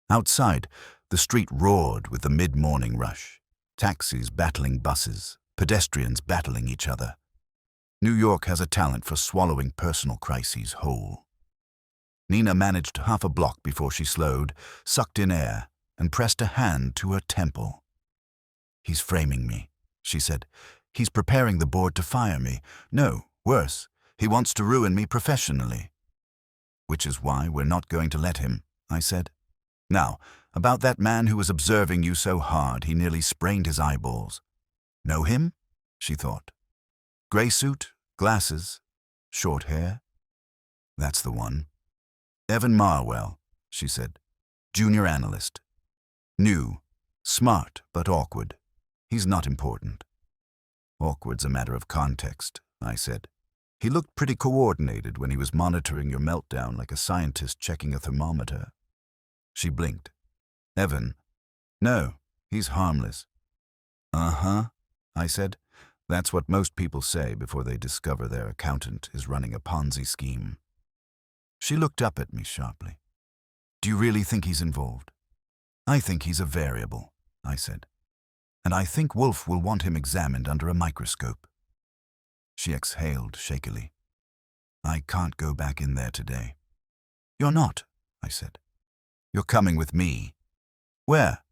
Outside, the street roared with the mid-morning rush. Taxis battling buses, pedestrians battling each other. New York has a talent for swallowing personal crises whole. Nina managed half a block before she slowed, sucked in air, and pressed a hand to her temple. "He's framing me," she said. "He's preparing the board to fire me. No, worse, he wants to ruin me professionally." "Which is why we're not going to let him," I said. "Now, about that man who was observing you so hard he nearly sprained his eyeballs. Know him?" she thought. "Gray suit, glasses, short hair?" "That's the one." "Evan Marwell," she said. "Junior analyst. New, smart but awkward. He's not important." "Awkward's a matter of context," I said. "He looked pretty coordinated when he was monitoring your meltdown like a scientist checking a thermometer." She blinked. "Evan? No, he's harmless." "Uh-huh," I said. "That's what most people say before they discover their accountant is running a Ponzi scheme." She looked up at me sharply. "Do you really think he's involved?" "I think he's a variable," I said. "And I think Wolfe will want him examined under a microscope." She exhaled shakily. "I can't go back in there today." "You're not," I said. "You're coming with me." "Where?"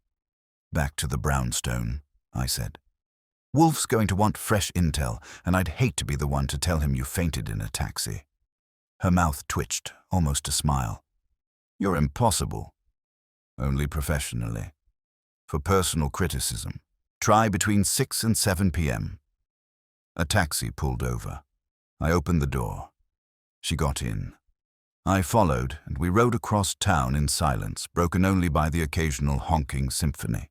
"Back to the brownstone," I said. "Wolfe's going to want fresh intel, and I'd hate to be the one to tell him you fainted in a taxi." Her mouth twitched, almost a smile. "You're impossible." "Only professionally. For personal criticism, try between 6 and 7 p.m. A taxi pulled over. I opened the door. She got in. I followed, and we rode across town in silence, broken only by the occasional honking symphony.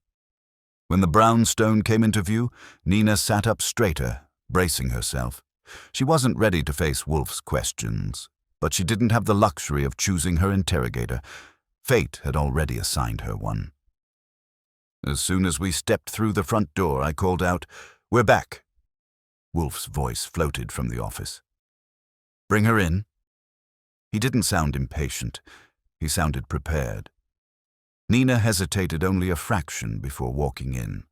When the brownstone came into view, Nina sat up straighter, bracing herself. She wasn't ready to face Wolfe's questions, but she didn't have the luxury of choosing her interrogator. Fate had already assigned her one. As soon as we stepped through the front door, I called out, "We're back." Wolfe's voice floated from the office. "Bring her in." He didn't sound impatient. He sounded prepared. Nina hesitated only a fraction before walking in.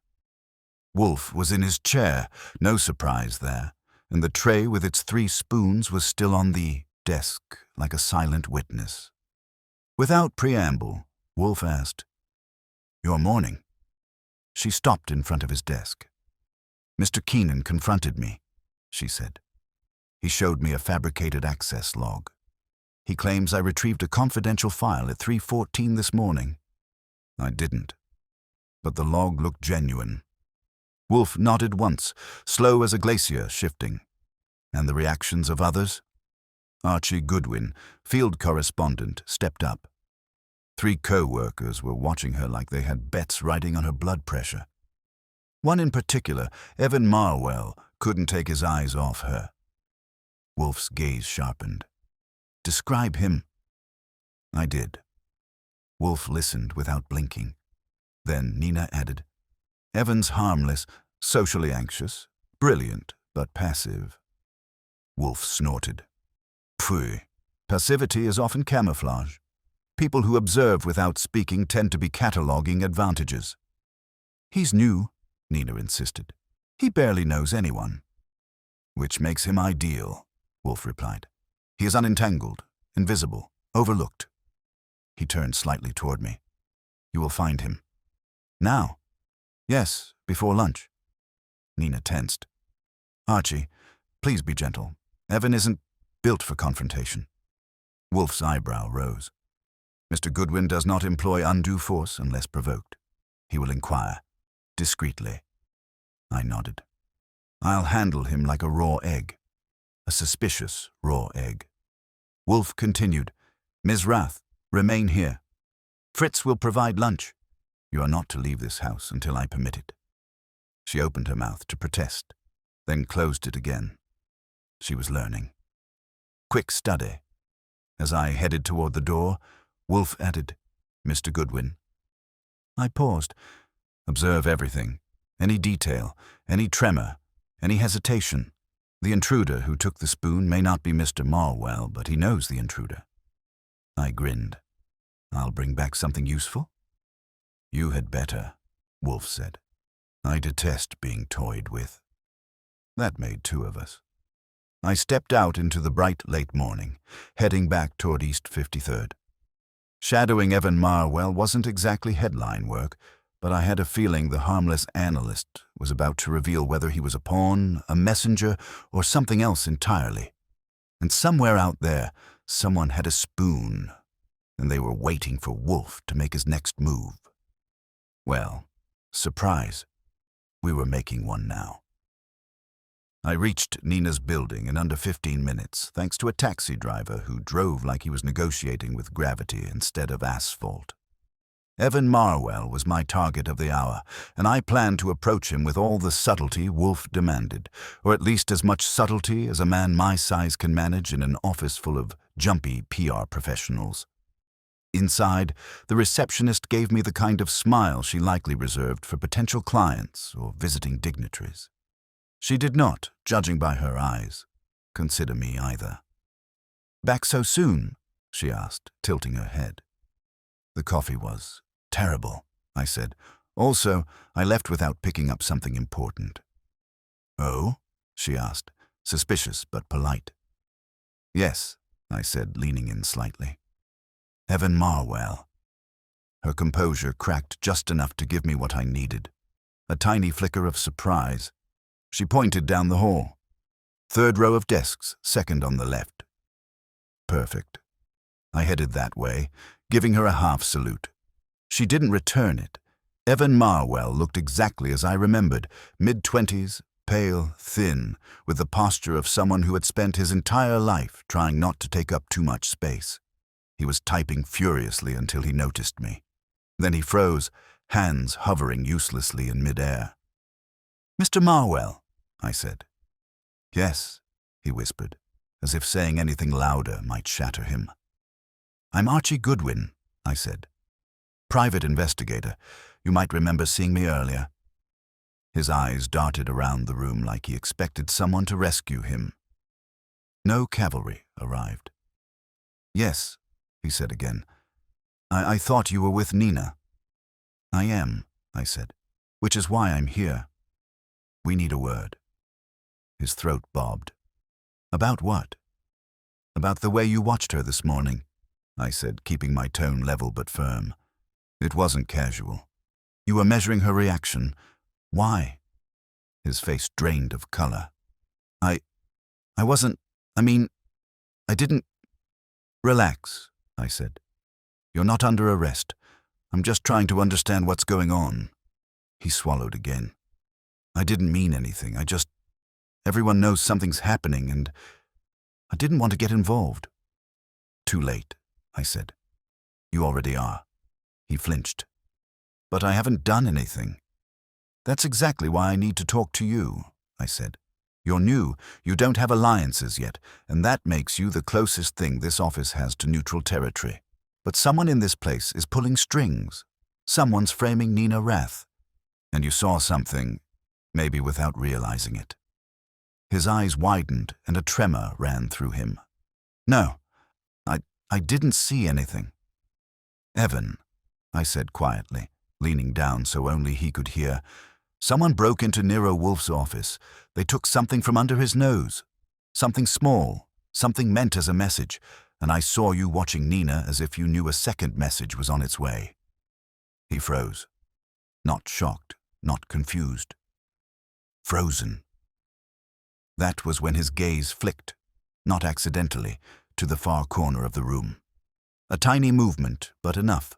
Wolfe was in his chair, no surprise there, and the tray with its 3 spoons was still on the desk, like a silent witness. Without preamble, Wolfe asked, "Your morning?" She stopped in front of his desk. "Mr. Keenan confronted me," she said. "He showed me a fabricated access log. He claims I retrieved a confidential file at 3:14 this morning. I didn't. But the log looked genuine, Wolfe nodded once, slow as a glacier shifting. And the reactions of others? Archie Goodwin, field correspondent, stepped up. 3 co-workers were watching her like they had bets riding on her blood pressure. One in particular, Evan Marwell, couldn't take his eyes off her. Wolfe's gaze sharpened. "Describe him." I did. Wolfe listened without blinking. Then Nina added, "Evan's harmless, socially anxious, brilliant, but passive." Wolfe snorted. "Phew. Passivity is often camouflage. People who observe without speaking tend to be cataloging advantages." "He's new," Nina insisted. "He barely knows anyone." "Which makes him ideal," Wolfe replied. "He is unentangled, invisible, overlooked." He turned slightly toward me. "You will find him." "Now?" "Yes, before lunch." Nina tensed. "Archie, please be gentle. Evan isn't built for confrontation." Wolfe's eyebrow rose. "Mr. Goodwin does not employ undue force unless provoked. He will inquire, discreetly." I nodded. "I'll handle him like a raw egg. A suspicious raw egg." Wolfe continued, "Ms. Rath, remain here. Fritz will provide lunch. You are not to leave this house until I permit it." She opened her mouth to protest, then closed it again. She was learning. Quick study. As I headed toward the door, Wolfe added, "Mr. Goodwin." I paused. "Observe everything. Any detail, any tremor, any hesitation. The intruder who took the spoon may not be Mr. Marwell, but he knows the intruder." I grinned. "I'll bring back something useful?" "You had better," Wolfe said. "I detest being toyed with." That made 2 of us. I stepped out into the bright late morning, heading back toward East 53rd. Shadowing Evan Marwell wasn't exactly headline work, but I had a feeling the harmless analyst was about to reveal whether he was a pawn, a messenger, or something else entirely. And somewhere out there, someone had a spoon, and they were waiting for Wolfe to make his next move. Well, surprise, we were making one now. I reached Nina's building in under 15 minutes, thanks to a taxi driver who drove like he was negotiating with gravity instead of asphalt. Evan Marwell was my target of the hour, and I planned to approach him with all the subtlety Wolfe demanded, or at least as much subtlety as a man my size can manage in an office full of jumpy PR professionals. Inside, the receptionist gave me the kind of smile she likely reserved for potential clients or visiting dignitaries. She did not, judging by her eyes, consider me either. "Back so soon?" she asked, tilting her head. "The coffee was terrible," I said. "Also, I left without picking up something important." "Oh?" she asked, suspicious but polite. "Yes," I said, leaning in slightly. "Evan Marwell." Her composure cracked just enough to give me what I needed. A tiny flicker of surprise. She pointed down the hall. "3rd row of desks, 2nd on the left." Perfect. I headed that way, giving her a half salute. She didn't return it. Evan Marwell looked exactly as I remembered, mid-20s, pale, thin, with the posture of someone who had spent his entire life trying not to take up too much space. He was typing furiously until he noticed me. Then he froze, hands hovering uselessly in midair. "Mr. Marwell," I said. "Yes," he whispered, as if saying anything louder might shatter him. "I'm Archie Goodwin," I said. "Private investigator. You might remember seeing me earlier." His eyes darted around the room like he expected someone to rescue him. No cavalry arrived. "Yes," he said again. I thought you were with Nina." "I am," I said, "which is why I'm here. We need a word." His throat bobbed. "About what?" "About the way you watched her this morning," I said, keeping my tone level but firm. It wasn't casual. "You were measuring her reaction. Why?" His face drained of color. I wasn't, I didn't." "Relax," I said. "You're not under arrest. I'm just trying to understand what's going on." He swallowed again. I didn't mean anything. Everyone knows something's happening and I didn't want to get involved. Too late, I said. You already are. He flinched. But I haven't done anything. That's exactly why I need to talk to you, I said. You're new, you don't have alliances yet, and that makes you the closest thing this office has to neutral territory. But someone in this place is pulling strings. Someone's framing Nina Rath. And you saw something, maybe without realizing it. His eyes widened and a tremor ran through him. No, I didn't see anything. Evan, I said quietly, leaning down so only he could hear. Someone broke into Nero Wolfe's office. They took something from under his nose. Something small, something meant as a message, and I saw you watching Nina as if you knew a second message was on its way. He froze. Not shocked, not confused. Frozen. That was when his gaze flicked, not accidentally, to the far corner of the room. A tiny movement, but enough.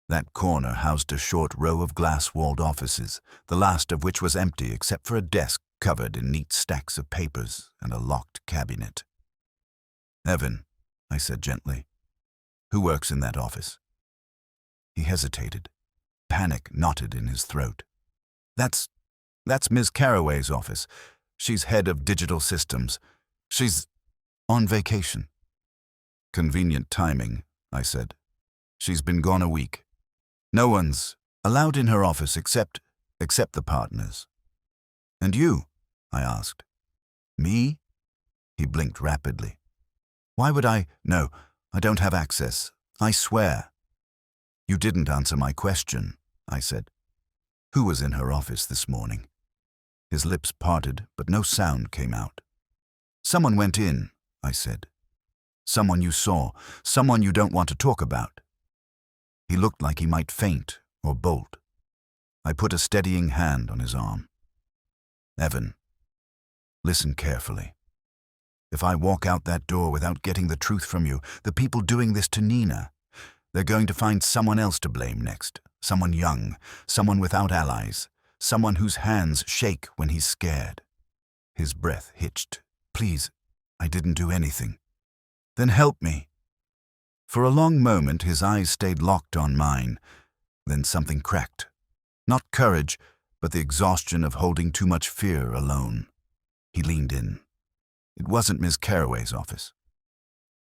That corner housed a short row of glass-walled offices, the last of which was empty except for a desk covered in neat stacks of papers and a locked cabinet. Evan, I said gently, who works in that office? He hesitated. Panic knotted in his throat. That's Ms. Carraway's office. She's head of digital systems. She's on vacation. Convenient timing, I said. She's been gone a week. No one's allowed in her office except the partners. And you? I asked. Me? He blinked rapidly. Why would I? No, I don't have access. I swear. You didn't answer my question, I said. Who was in her office this morning? His lips parted, but no sound came out. Someone went in, I said. Someone you saw, someone you don't want to talk about. He looked like he might faint or bolt. I put a steadying hand on his arm. Evan, listen carefully. If I walk out that door without getting the truth from you, the people doing this to Nina, they're going to find someone else to blame next. Someone young, someone without allies, someone whose hands shake when he's scared. His breath hitched. Please, I didn't do anything. Then help me. For a long moment his eyes stayed locked on mine. Then something cracked. Not courage, but the exhaustion of holding too much fear alone. He leaned in. It wasn't Ms. Carraway's office.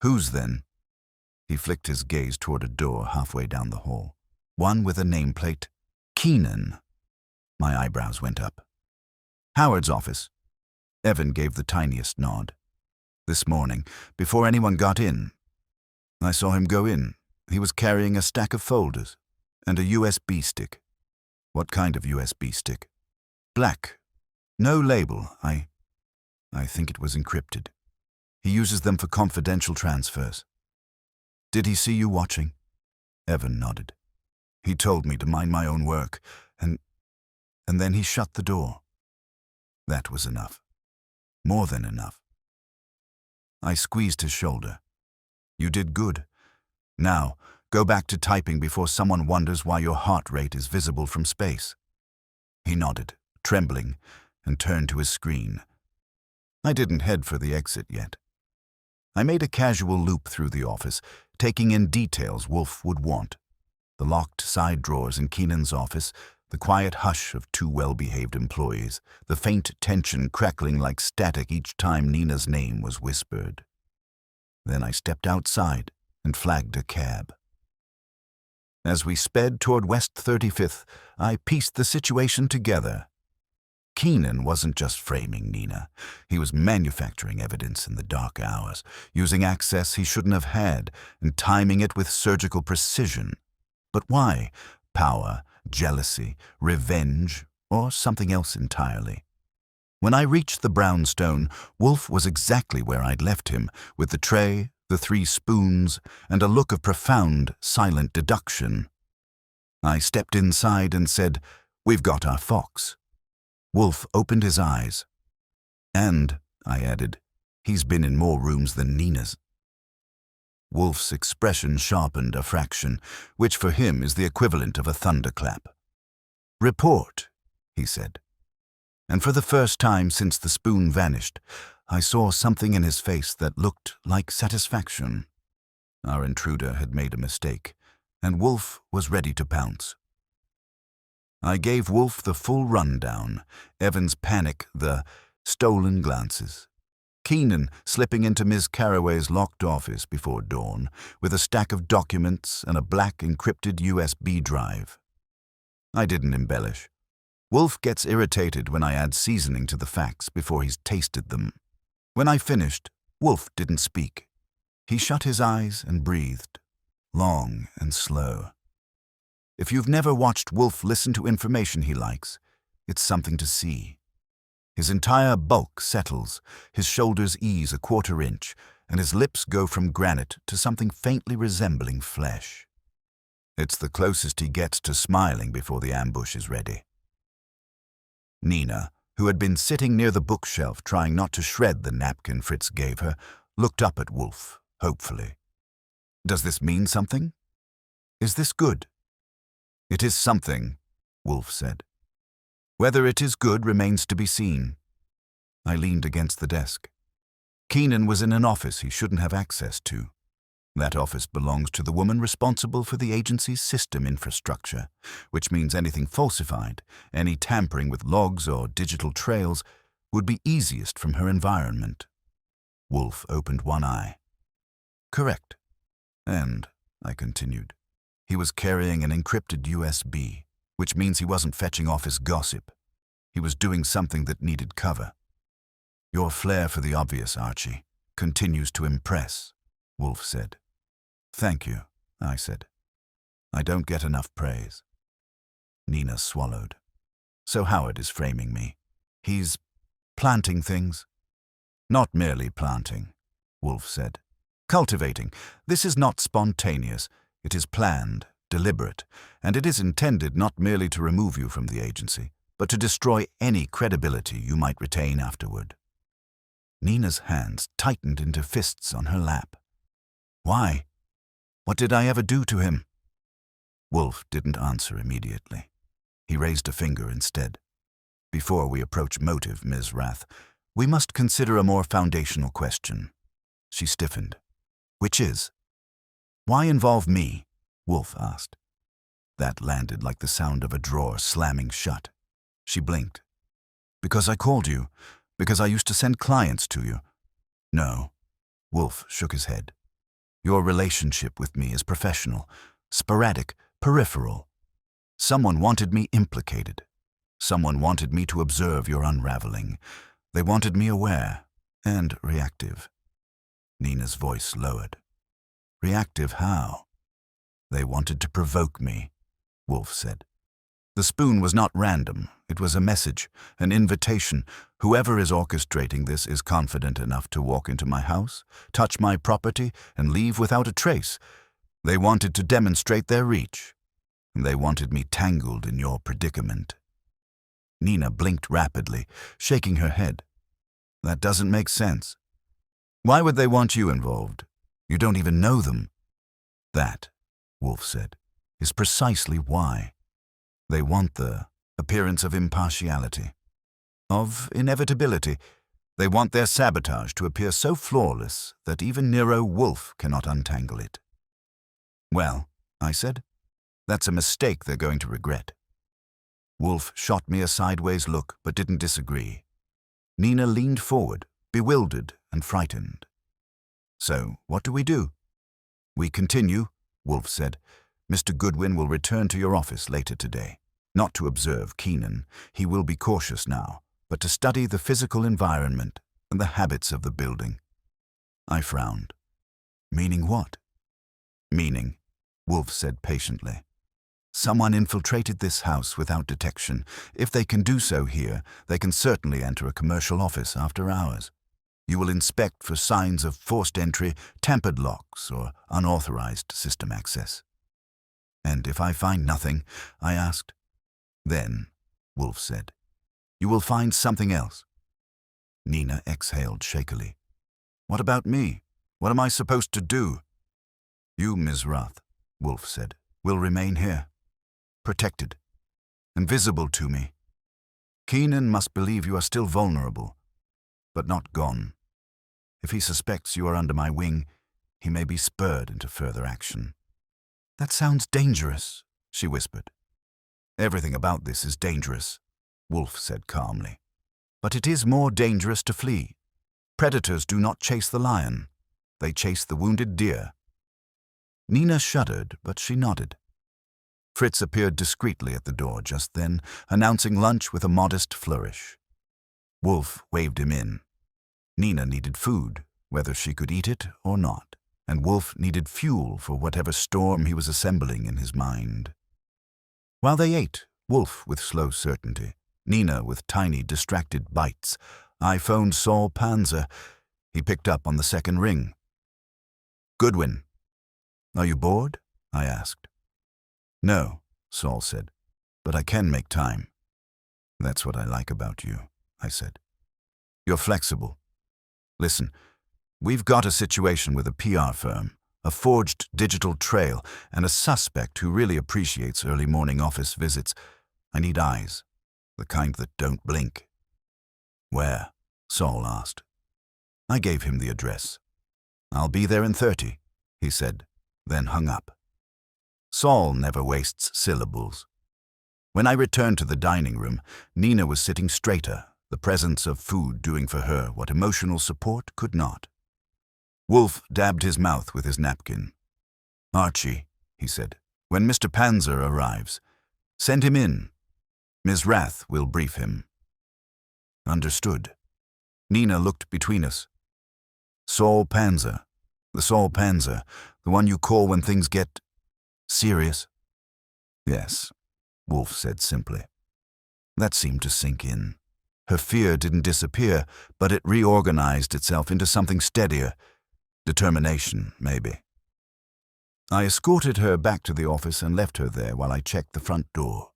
Whose then? He flicked his gaze toward a door halfway down the hall. One with a nameplate. Keenan. My eyebrows went up. Howard's office. Evan gave the tiniest nod. This morning, before anyone got in. I saw him go in. He was carrying a stack of folders and a USB stick. What kind of USB stick? Black. No label. I think it was encrypted. He uses them for confidential transfers. Did he see you watching? Evan nodded. He told me to mind my own work, and then he shut the door. That was enough. More than enough. I squeezed his shoulder. You did good. Now, go back to typing before someone wonders why your heart rate is visible from space. He nodded, trembling, and turned to his screen. I didn't head for the exit yet. I made a casual loop through the office, taking in details Wolfe would want. The locked side drawers in Keenan's office, the quiet hush of two well-behaved employees, the faint tension crackling like static each time Nina's name was whispered. Then I stepped outside and flagged a cab. As we sped toward West 35th, I pieced the situation together. Keenan wasn't just framing Nina. He was manufacturing evidence in the dark hours, using access he shouldn't have had, and timing it with surgical precision. But why? Power, jealousy, revenge, or something else entirely? When I reached the brownstone, Wolfe was exactly where I'd left him, with the tray, the 3 spoons, and a look of profound, silent deduction. I stepped inside and said, "We've got our fox." Wolfe opened his eyes. And, I added, he's been in more rooms than Nina's. Wolfe's expression sharpened a fraction, which for him is the equivalent of a thunderclap. "Report," he said. And for the first time since the spoon vanished, I saw something in his face that looked like satisfaction. Our intruder had made a mistake, and Wolfe was ready to pounce. I gave Wolfe the full rundown, Evan's panic, the stolen glances. Keenan slipping into Ms. Carraway's locked office before dawn with a stack of documents and a black encrypted USB drive. I didn't embellish. Wolfe gets irritated when I add seasoning to the facts before he's tasted them. When I finished, Wolfe didn't speak. He shut his eyes and breathed, long and slow. If you've never watched Wolfe listen to information he likes, it's something to see. His entire bulk settles, his shoulders ease a quarter inch, and his lips go from granite to something faintly resembling flesh. It's the closest he gets to smiling before the ambush is ready. Nina, who had been sitting near the bookshelf trying not to shred the napkin Fritz gave her, looked up at Wolfe, hopefully. Does this mean something? Is this good? It is something, Wolfe said. Whether it is good remains to be seen. I leaned against the desk. Keenan was in an office he shouldn't have access to. That office belongs to the woman responsible for the agency's system infrastructure, which means anything falsified, any tampering with logs or digital trails, would be easiest from her environment. Wolfe opened one eye. Correct. And, I continued, he was carrying an encrypted USB, which means he wasn't fetching office gossip. He was doing something that needed cover. Your flair for the obvious, Archie, continues to impress, Wolfe said. Thank you, I said. I don't get enough praise. Nina swallowed. So Howard is framing me. He's planting things. Not merely planting, Wolfe said. Cultivating. This is not spontaneous. It is planned, deliberate, and it is intended not merely to remove you from the agency, but to destroy any credibility you might retain afterward. Nina's hands tightened into fists on her lap. Why? What did I ever do to him? Wolfe didn't answer immediately. He raised a finger instead. Before we approach motive, Ms. Rath, we must consider a more foundational question. She stiffened. Which is? Why involve me? Wolfe asked. That landed like the sound of a drawer slamming shut. She blinked. Because I called you. Because I used to send clients to you. No. Wolfe shook his head. Your relationship with me is professional, sporadic, peripheral. Someone wanted me implicated. Someone wanted me to observe your unraveling. They wanted me aware and reactive. Nina's voice lowered. Reactive how? They wanted to provoke me, Wolfe said. The spoon was not random. It was a message, an invitation. Whoever is orchestrating this is confident enough to walk into my house, touch my property, and leave without a trace. They wanted to demonstrate their reach. They wanted me tangled in your predicament. Nina blinked rapidly, shaking her head. That doesn't make sense. Why would they want you involved? You don't even know them. That, Wolfe said, is precisely why. They want the appearance of impartiality, of inevitability. They want their sabotage to appear so flawless that even Nero Wolfe cannot untangle it. Well, I said, that's a mistake they're going to regret. Wolfe shot me a sideways look but didn't disagree. Nina leaned forward, bewildered and frightened. So, what do? We continue, Wolfe said. Mr. Goodwin will return to your office later today. Not to observe Keenan, he will be cautious now, but to study the physical environment and the habits of the building. I frowned. Meaning what? Meaning, Wolfe said patiently. Someone infiltrated this house without detection. If they can do so here, they can certainly enter a commercial office after hours. You will inspect for signs of forced entry, tampered locks, or unauthorized system access. And if I find nothing, I asked. Then, Wolfe said, you will find something else. Nina exhaled shakily. What about me? What am I supposed to do? You, Ms. Rath, Wolfe said, will remain here. Protected. Invisible to me. Keenan must believe you are still vulnerable, but not gone. If he suspects you are under my wing, he may be spurred into further action." "That sounds dangerous," she whispered. "Everything about this is dangerous," Wolfe said calmly. "But it is more dangerous to flee. Predators do not chase the lion. They chase the wounded deer." Nina shuddered, but she nodded. Fritz appeared discreetly at the door just then, announcing lunch with a modest flourish. Wolfe waved him in. Nina needed food, whether she could eat it or not, and Wolfe needed fuel for whatever storm he was assembling in his mind. While they ate, Wolfe with slow certainty, Nina with tiny, distracted bites, I phoned Saul Panzer. He picked up on the second ring. "Goodwin." "Are you bored?" I asked. "No," Saul said, "but I can make time." "That's what I like about you," I said. "You're flexible. Listen, we've got a situation with a PR firm, a forged digital trail, and a suspect who really appreciates early morning office visits. I need eyes, the kind that don't blink." "Where?" Saul asked. I gave him the address. "I'll be there in 30, he said, then hung up. Saul never wastes syllables. When I returned to the dining room, Nina was sitting straighter, the presence of food doing for her what emotional support could not. Wolfe dabbed his mouth with his napkin. "Archie," he said, "when Mr. Panzer arrives, send him in. Ms. Rath will brief him." "Understood." Nina looked between us. "Saul Panzer. The Saul Panzer, the one you call when things get serious?" "Yes," Wolfe said simply. That seemed to sink in. Her fear didn't disappear, but it reorganized itself into something steadier. Determination, maybe. I escorted her back to the office and left her there while I checked the front door.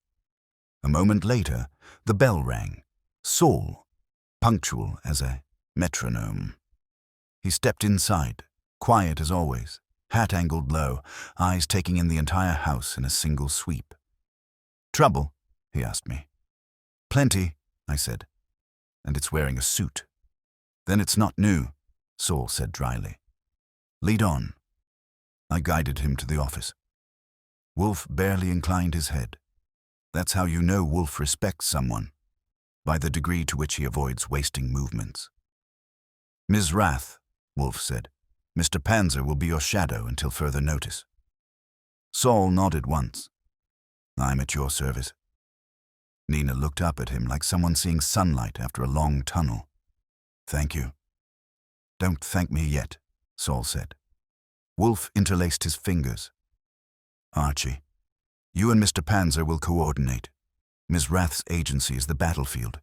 A moment later, the bell rang. Saul, punctual as a metronome. He stepped inside, quiet as always, hat angled low, eyes taking in the entire house in a single sweep. "Trouble?" he asked me. "Plenty," I said. "And it's wearing a suit." "Then it's not new," Saul said dryly. "Lead on." I guided him to the office. Wolfe barely inclined his head. That's how you know Wolfe respects someone, by the degree to which he avoids wasting movements. "Ms. Rath," Wolfe said, "Mr. Panzer will be your shadow until further notice." Saul nodded once. "I'm at your service." Nina looked up at him like someone seeing sunlight after a long tunnel. "Thank you." "Don't thank me yet," Saul said. Wolfe interlaced his fingers. "Archie, you and Mr. Panzer will coordinate. Ms. Rath's agency is the battlefield.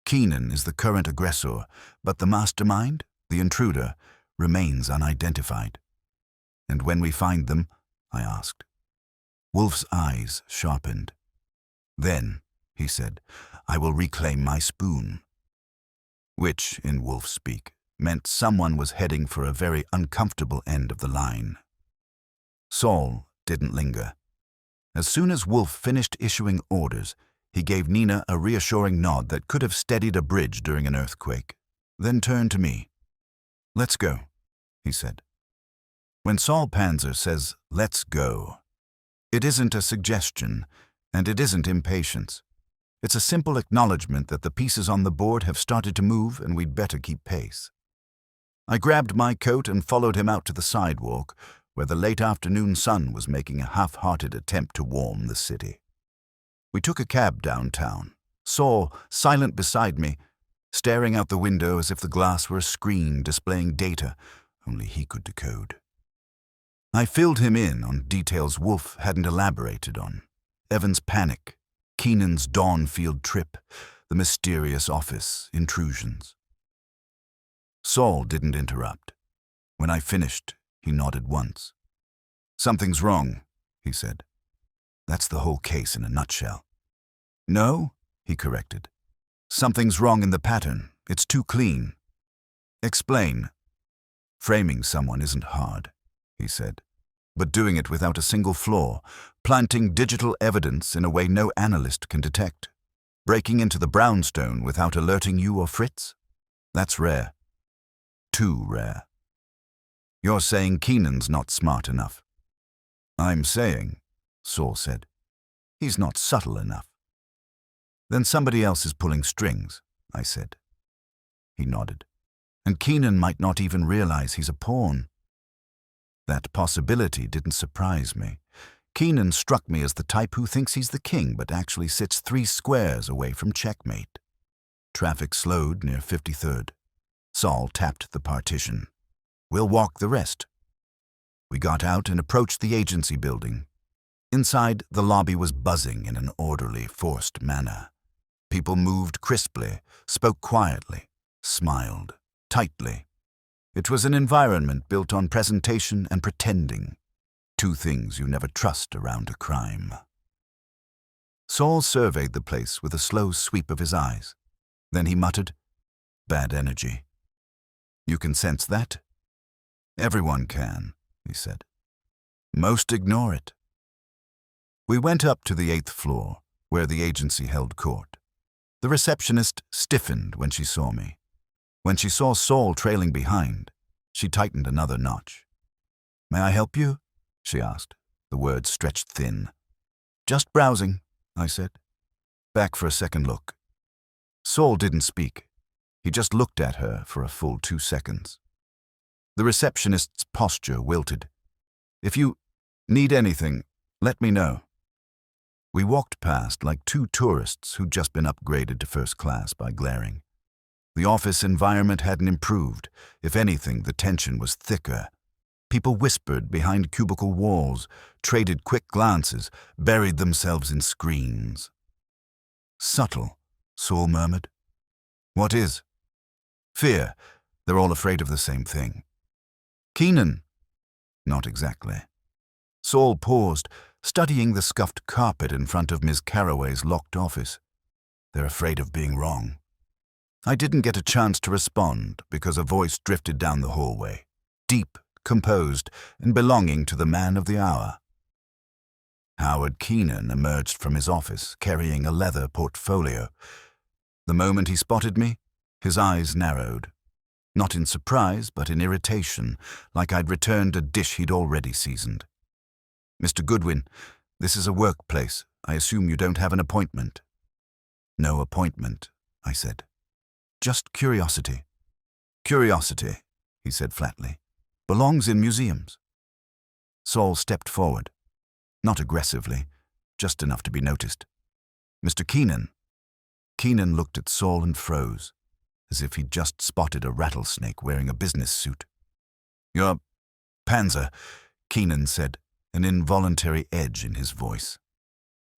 Keenan is the current aggressor, but the mastermind, the intruder, remains unidentified." "And when we find them?" I asked. Wolfe's eyes sharpened. "Then," he said, "I will reclaim my spoon." Which, in Wolfe speak, meant someone was heading for a very uncomfortable end of the line. Saul didn't linger. As soon as Wolfe finished issuing orders, he gave Nina a reassuring nod that could have steadied a bridge during an earthquake, then turned to me. "Let's go," he said. When Saul Panzer says, "let's go," it isn't a suggestion, and it isn't impatience. It's a simple acknowledgement that the pieces on the board have started to move and we'd better keep pace. I grabbed my coat and followed him out to the sidewalk, where the late afternoon sun was making a half-hearted attempt to warm the city. We took a cab downtown, Saul silent beside me, staring out the window as if the glass were a screen displaying data only he could decode. I filled him in on details Wolfe hadn't elaborated on. Evan's panic, Keenan's Dawnfield trip, the mysterious office intrusions. Saul didn't interrupt. When I finished, he nodded once. "Something's wrong," he said. "That's the whole case in a nutshell." "No," he corrected. "Something's wrong in the pattern. It's too clean." "Explain." "Framing someone isn't hard," he said, "but doing it without a single flaw, planting digital evidence in a way no analyst can detect. Breaking into the brownstone without alerting you or Fritz? That's rare. Too rare. You're saying Keenan's not smart enough. I'm saying, Saul said, he's not subtle enough. Then somebody else is pulling strings, I said. He nodded. And Keenan might not even realize he's a pawn. That possibility didn't surprise me. Keenan struck me as the type who thinks he's the king but actually sits 3 squares away from checkmate. Traffic slowed near 53rd. Saul tapped the partition. We'll walk the rest. We got out and approached the agency building. Inside, the lobby was buzzing in an orderly, forced manner. People moved crisply, spoke quietly, smiled tightly. It was an environment built on presentation and pretending, 2 things you never trust around a crime. Saul surveyed the place with a slow sweep of his eyes. Then he muttered, "Bad energy. You can sense that?" "Everyone can," he said. "Most ignore it." We went up to the 8th floor, where the agency held court. The receptionist stiffened when she saw me. When she saw Saul trailing behind, she tightened another notch. "May I help you?" she asked, the words stretched thin. "Just browsing," I said. Back for a second look. Saul didn't speak. He just looked at her for a full 2 seconds. The receptionist's posture wilted. "If you need anything, let me know." We walked past like 2 tourists who'd just been upgraded to first class by glaring. The office environment hadn't improved. If anything, the tension was thicker. People whispered behind cubicle walls, traded quick glances, buried themselves in screens. "Subtle," Saul murmured. "What is?" "Fear. They're all afraid of the same thing." "Keenan?" "Not exactly." Saul paused, studying the scuffed carpet in front of Ms. Carroway's locked office. "They're afraid of being wrong." I didn't get a chance to respond because a voice drifted down the hallway, deep, composed, and belonging to the man of the hour. Howard Keenan emerged from his office, carrying a leather portfolio. The moment he spotted me, his eyes narrowed. Not in surprise, but in irritation, like I'd returned a dish he'd already seasoned. "Mr. Goodwin, this is a workplace. I assume you don't have an appointment." "No appointment," I said. "Just curiosity." "Curiosity," he said flatly, "belongs in museums." Saul stepped forward. Not aggressively, just enough to be noticed. "Mr. Keenan." Keenan looked at Saul and froze, as if he'd just spotted a rattlesnake wearing a business suit. "You're Panzer," Keenan said, an involuntary edge in his voice.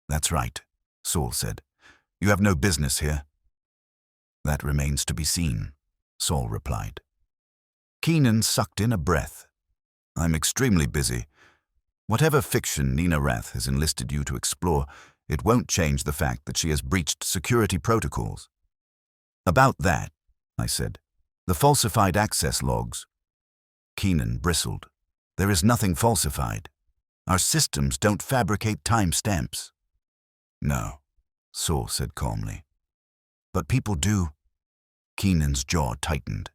"That's right," Saul said. "You have no business here." "That remains to be seen," Saul replied. Keenan sucked in a breath. "I'm extremely busy. Whatever fiction Nina Rath has enlisted you to explore, it won't change the fact that she has breached security protocols." "About that," I said, "the falsified access logs." Keenan bristled. "There is nothing falsified. Our systems don't fabricate timestamps." "No," Saul said calmly. "But people do." Keenan's jaw tightened.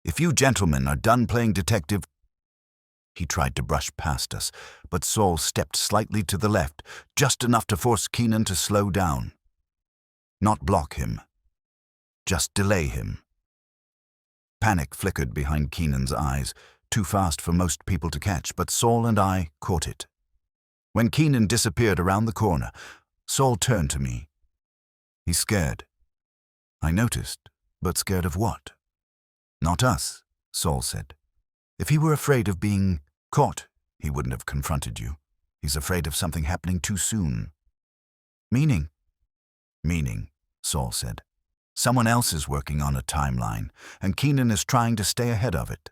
"If you gentlemen are done playing detective—" He tried to brush past us, but Saul stepped slightly to the left, just enough to force Keenan to slow down. Not block him. Just delay him. Panic flickered behind Keenan's eyes, too fast for most people to catch, but Saul and I caught it. When Keenan disappeared around the corner, Saul turned to me. "He's scared." I noticed, but scared of what? "Not us," Saul said. "If he were afraid of being caught, he wouldn't have confronted you. He's afraid of something happening too soon." "Meaning?" "Meaning," Saul said. "Someone else is working on a timeline, and Keenan is trying to stay ahead of it."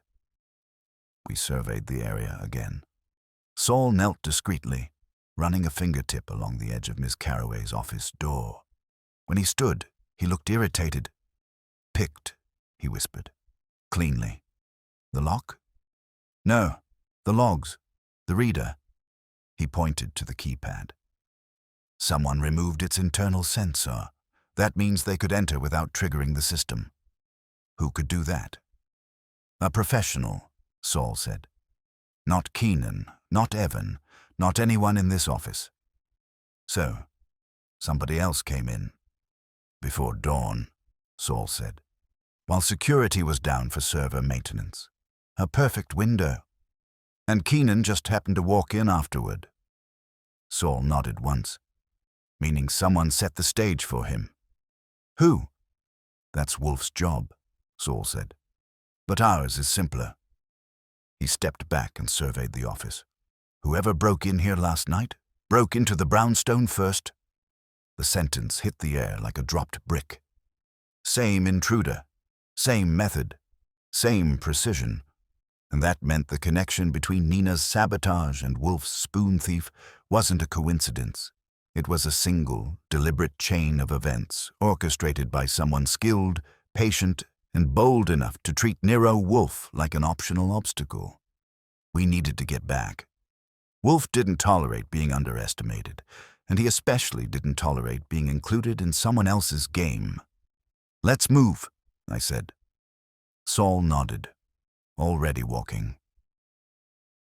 We surveyed the area again. Saul knelt discreetly, running a fingertip along the edge of Miss Carroway's office door. When he stood, he looked irritated. "Picked," he whispered. "Cleanly." "The lock?" "No, the logs. The reader." He pointed to the keypad. "Someone removed its internal sensor. That means they could enter without triggering the system. Who could do that? A professional, Saul said. Not Keenan, not Evan, not anyone in this office. So, somebody else came in. Before dawn, Saul said, while security was down for server maintenance. A perfect window. And Keenan just happened to walk in afterward. Saul nodded once, meaning someone set the stage for him. Who? That's Wolfe's job, Saul said. But ours is simpler. He stepped back and surveyed the office. Whoever broke in here last night broke into the brownstone first. The sentence hit the air like a dropped brick. Same intruder, same method, same precision. And that meant the connection between Nina's sabotage and Wolfe's spoon thief wasn't a coincidence. It was a single, deliberate chain of events orchestrated by someone skilled, patient, and bold enough to treat Nero Wolfe like an optional obstacle. We needed to get back. Wolfe didn't tolerate being underestimated, and he especially didn't tolerate being included in someone else's game. Let's move, I said. Saul nodded, already walking.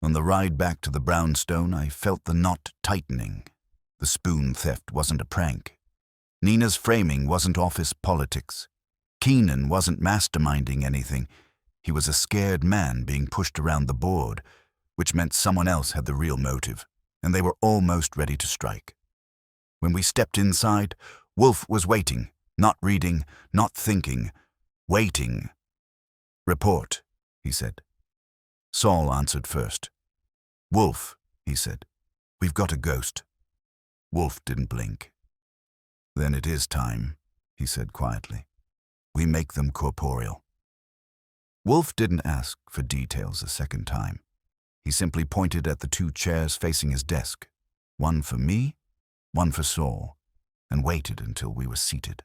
On the ride back to the brownstone, I felt the knot tightening. The spoon theft wasn't a prank. Nina's framing wasn't office politics. Keenan wasn't masterminding anything. He was a scared man being pushed around the board, which meant someone else had the real motive, and they were almost ready to strike. When we stepped inside, Wolfe was waiting, not reading, not thinking, waiting. Report, he said. Saul answered first. Wolfe, he said, we've got a ghost. Wolfe didn't blink. Then it is time, he said quietly. We make them corporeal. Wolfe didn't ask for details a second time. He simply pointed at the two chairs facing his desk, one for me, one for Saul, and waited until we were seated.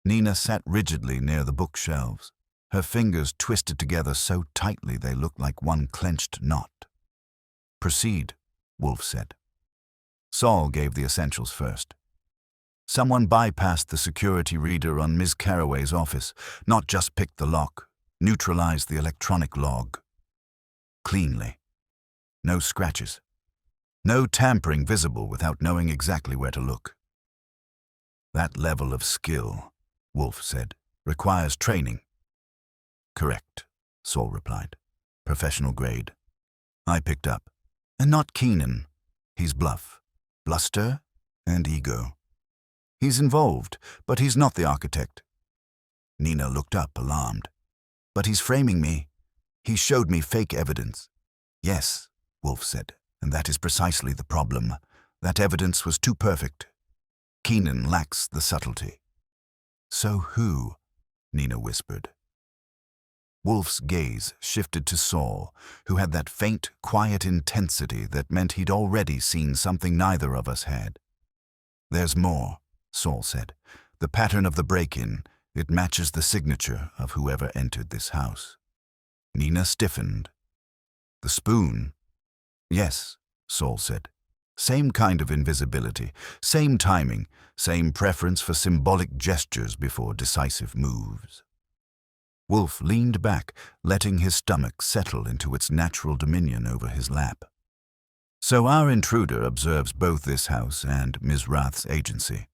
Nina sat rigidly near the bookshelves, her fingers twisted together so tightly they looked like one clenched knot. Proceed, Wolfe said. Saul gave the essentials first. Someone bypassed the security reader on Ms. Carraway's office, not just picked the lock, neutralized the electronic log. Cleanly. No scratches. No tampering visible without knowing exactly where to look. That level of skill, Wolfe said, requires training. Correct, Saul replied. Professional grade. I picked up. And not Keenan. He's bluff, bluster, and ego. He's involved, but he's not the architect. Nina looked up, alarmed. But he's framing me. He showed me fake evidence. Yes, Wolfe said, and that is precisely the problem. That evidence was too perfect. Keenan lacks the subtlety. So who? Nina whispered. Wolfe's gaze shifted to Saul, who had that faint, quiet intensity that meant he'd already seen something neither of us had. There's more, Saul said. The pattern of the break-in, it matches the signature of whoever entered this house. Nina stiffened. The spoon? Yes, Saul said. Same kind of invisibility, same timing, same preference for symbolic gestures before decisive moves. Wolfe leaned back, letting his stomach settle into its natural dominion over his lap. So our intruder observes both this house and Ms. Rath's agency.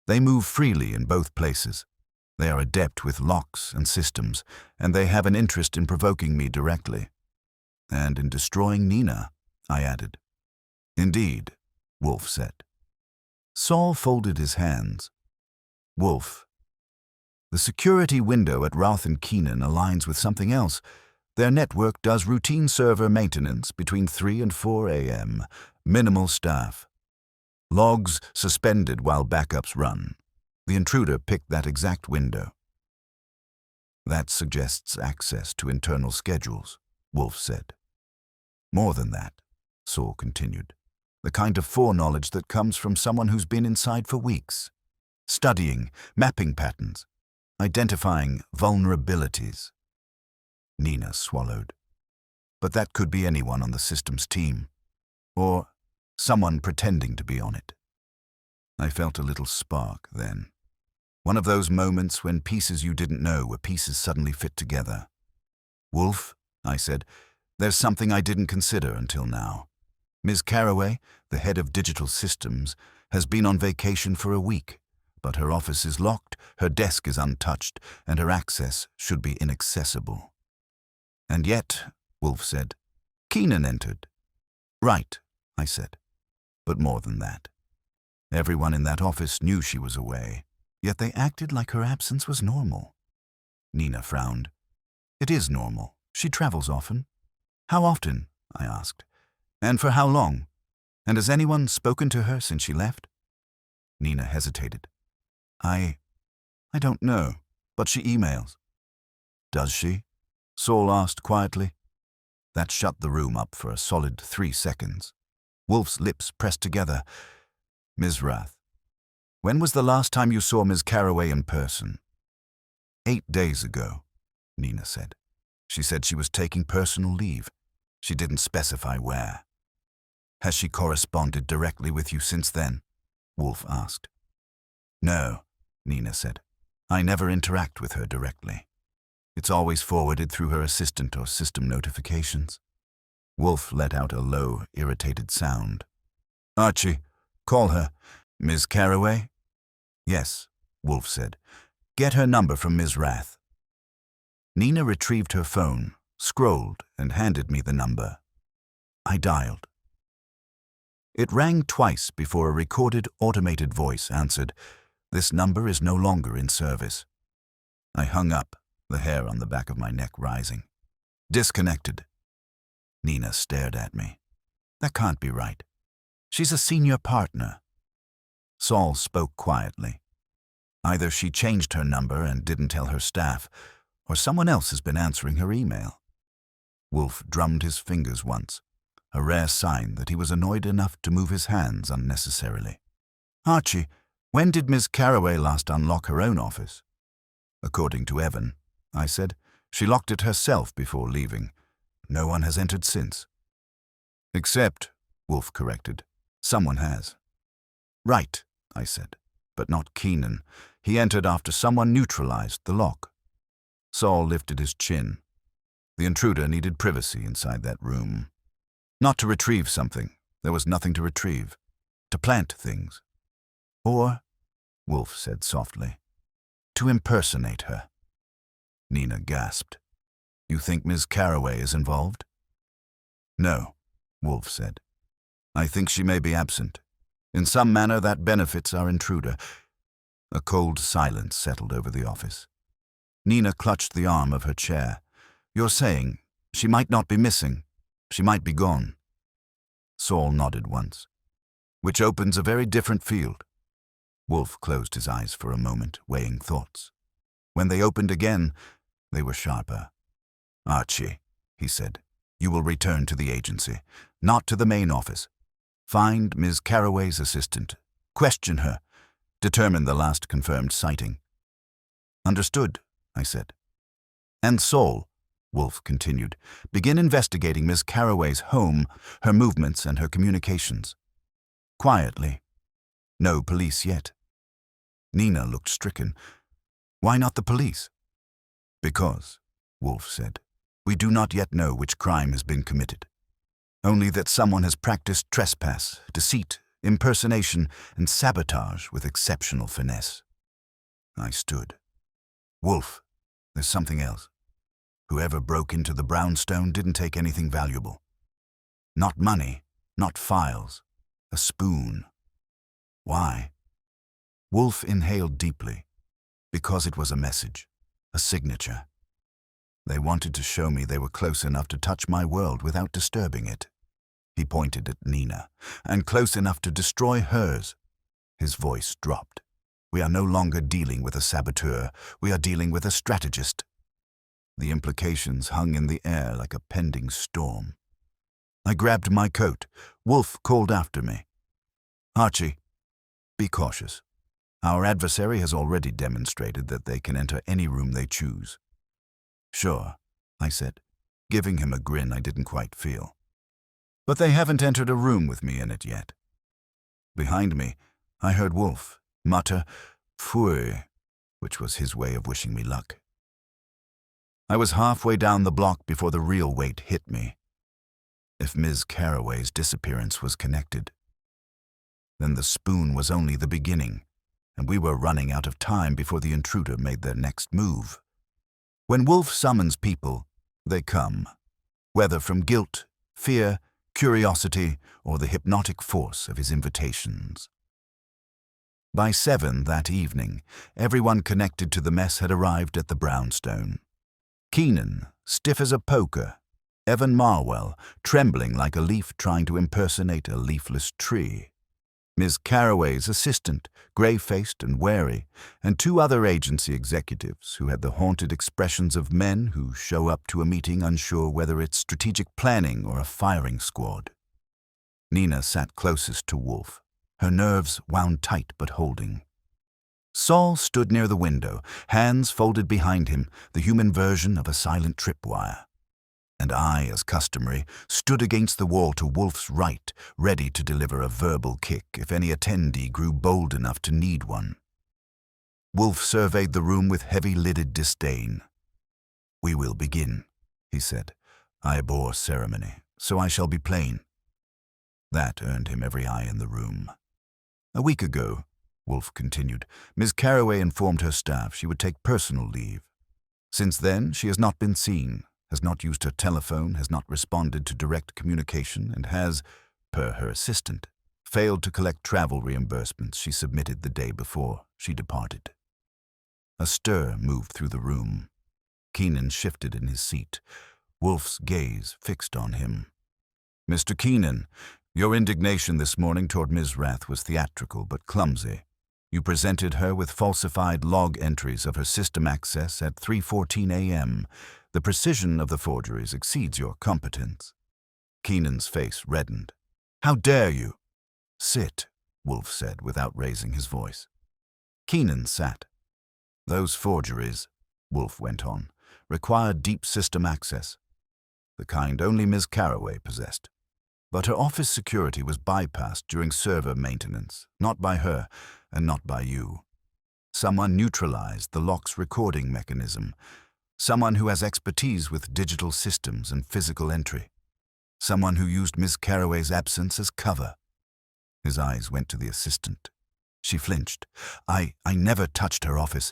They move freely in both places. They are adept with locks and systems, and they have an interest in provoking me directly. And in destroying Nina, I added. Indeed, Wolfe said. Saul folded his hands. Wolfe. The security window at Rath and Keenan aligns with something else. Their network does routine server maintenance between 3 and 4 a.m., minimal staff. Logs suspended while backups run. The intruder picked that exact window. That suggests access to internal schedules, Wolfe said. More than that, Saul continued. The kind of foreknowledge that comes from someone who's been inside for weeks. Studying, mapping patterns, identifying vulnerabilities. Nina swallowed. But that could be anyone on the systems team, or someone pretending to be on it. I felt a little spark then. One of those moments when pieces you didn't know were pieces suddenly fit together. "Wolfe," I said, "there's something I didn't consider until now. Ms. Carraway, the head of digital systems, has been on vacation for a week, but her office is locked, her desk is untouched, and her access should be inaccessible." "And yet," Wolfe said, "Keenan entered." "Right," I said, "but more than that. Everyone in that office knew she was away, yet they acted like her absence was normal." Nina frowned. "It is normal. She travels often." "How often?" I asked. "And for how long? And has anyone spoken to her since she left?" Nina hesitated. I don't know, but she emails." "Does she?" Saul asked quietly. That shut the room up for a solid 3 seconds. Wolfe's lips pressed together. "Ms. Rath, when was the last time you saw Ms. Carraway in person?" 8 days ago, Nina said. "She said she was taking personal leave. She didn't specify where." "Has she corresponded directly with you since then?" Wolfe asked. "No," Nina said. "I never interact with her directly. It's always forwarded through her assistant or system notifications." Wolfe let out a low, irritated sound. "Archie, call her. Ms. Carraway?" "Yes," Wolfe said. "Get her number from Ms. Rath." Nina retrieved her phone, scrolled, and handed me the number. I dialed. It rang twice before a recorded, automated voice answered, "This number is no longer in service." I hung up, the hair on the back of my neck rising. "Disconnected." Nina stared at me. "That can't be right. She's a senior partner." Saul spoke quietly. "Either she changed her number and didn't tell her staff, or someone else has been answering her email." Wolfe drummed his fingers once, a rare sign that he was annoyed enough to move his hands unnecessarily. "Archie, when did Ms. Carraway last unlock her own office?" "According to Evan," I said, "she locked it herself before leaving. No one has entered since." "Except," Wolfe corrected, "someone has." "Right," I said, "but not Keenan. He entered after someone neutralized the lock." Saul lifted his chin. The intruder needed privacy inside that room. Not to retrieve something. There was nothing to retrieve. To plant things. "Or," Wolfe said softly, "to impersonate her." Nina gasped. "You think Ms. Carraway is involved?" "No," Wolfe said. "I think she may be absent. In some manner that benefits our intruder." A cold silence settled over the office. Nina clutched the arm of her chair. "You're saying she might not be missing. She might be gone." Saul nodded once. "Which opens a very different field." Wolfe closed his eyes for a moment, weighing thoughts. When they opened again, they were sharper. "Archie," he said, "you will return to the agency, not to the main office. Find Ms. Carraway's assistant. Question her. Determine the last confirmed sighting." "Understood," I said. "And Saul," Wolfe continued, "begin investigating Ms. Carraway's home, her movements, and her communications. Quietly. No police yet." Nina looked stricken. "Why not the police?" "Because," Wolfe said, "we do not yet know which crime has been committed. Only that someone has practiced trespass, deceit, impersonation, and sabotage with exceptional finesse." I stood. "Wolfe, there's something else. Whoever broke into the brownstone didn't take anything valuable. Not money, not files. A spoon. Why?" Wolfe inhaled deeply. "Because it was a message. A signature. They wanted to show me they were close enough to touch my world without disturbing it." He pointed at Nina. "And close enough to destroy hers." His voice dropped. "We are no longer dealing with a saboteur. We are dealing with a strategist." The implications hung in the air like a pending storm. I grabbed my coat. Wolfe called after me. "Archie, be cautious. Our adversary has already demonstrated that they can enter any room they choose." "Sure," I said, giving him a grin I didn't quite feel. "But they haven't entered a room with me in it yet." Behind me, I heard Wolfe mutter, "Pfui," which was his way of wishing me luck. I was halfway down the block before the real weight hit me. If Ms. Carraway's disappearance was connected, then the spoon was only the beginning, and we were running out of time before the intruder made their next move. When Wolfe summons people, they come, whether from guilt, fear, curiosity, or the hypnotic force of his invitations. By 7 that evening, everyone connected to the mess had arrived at the brownstone. Keenan, stiff as a poker, Evan Marwell, trembling like a leaf trying to impersonate a leafless tree, Ms. Carraway's assistant, grey-faced and wary, and 2 other agency executives who had the haunted expressions of men who show up to a meeting unsure whether it's strategic planning or a firing squad. Nina sat closest to Wolfe, her nerves wound tight but holding. Saul stood near the window, hands folded behind him, the human version of a silent tripwire. And I, as customary, stood against the wall to Wolfe's right, ready to deliver a verbal kick if any attendee grew bold enough to need one. Wolfe surveyed the room with heavy-lidded disdain. "We will begin," he said. "I abhor ceremony, so I shall be plain." That earned him every eye in the room. "A week ago," Wolfe continued, "Ms. Carraway informed her staff she would take personal leave. Since then, she has not been seen, has not used her telephone, has not responded to direct communication, and has, per her assistant, failed to collect travel reimbursements she submitted the day before she departed." A stir moved through the room. Keenan shifted in his seat, Wolfe's gaze fixed on him. "Mr. Keenan, your indignation this morning toward Ms. Rath was theatrical but clumsy. You presented her with falsified log entries of her system access at 3:14 a.m. The precision of the forgeries exceeds your competence." Keenan's face reddened. "How dare you?" "Sit," Wolfe said without raising his voice. Keenan sat. "Those forgeries," Wolfe went on, "required deep system access, the kind only Ms. Carraway possessed. But her office security was bypassed during server maintenance, not by her and not by you. Someone neutralized the lock's recording mechanism, someone who has expertise with digital systems and physical entry, someone who used Ms. Carraway's absence as cover." His eyes went to the assistant. She flinched. I never touched her office.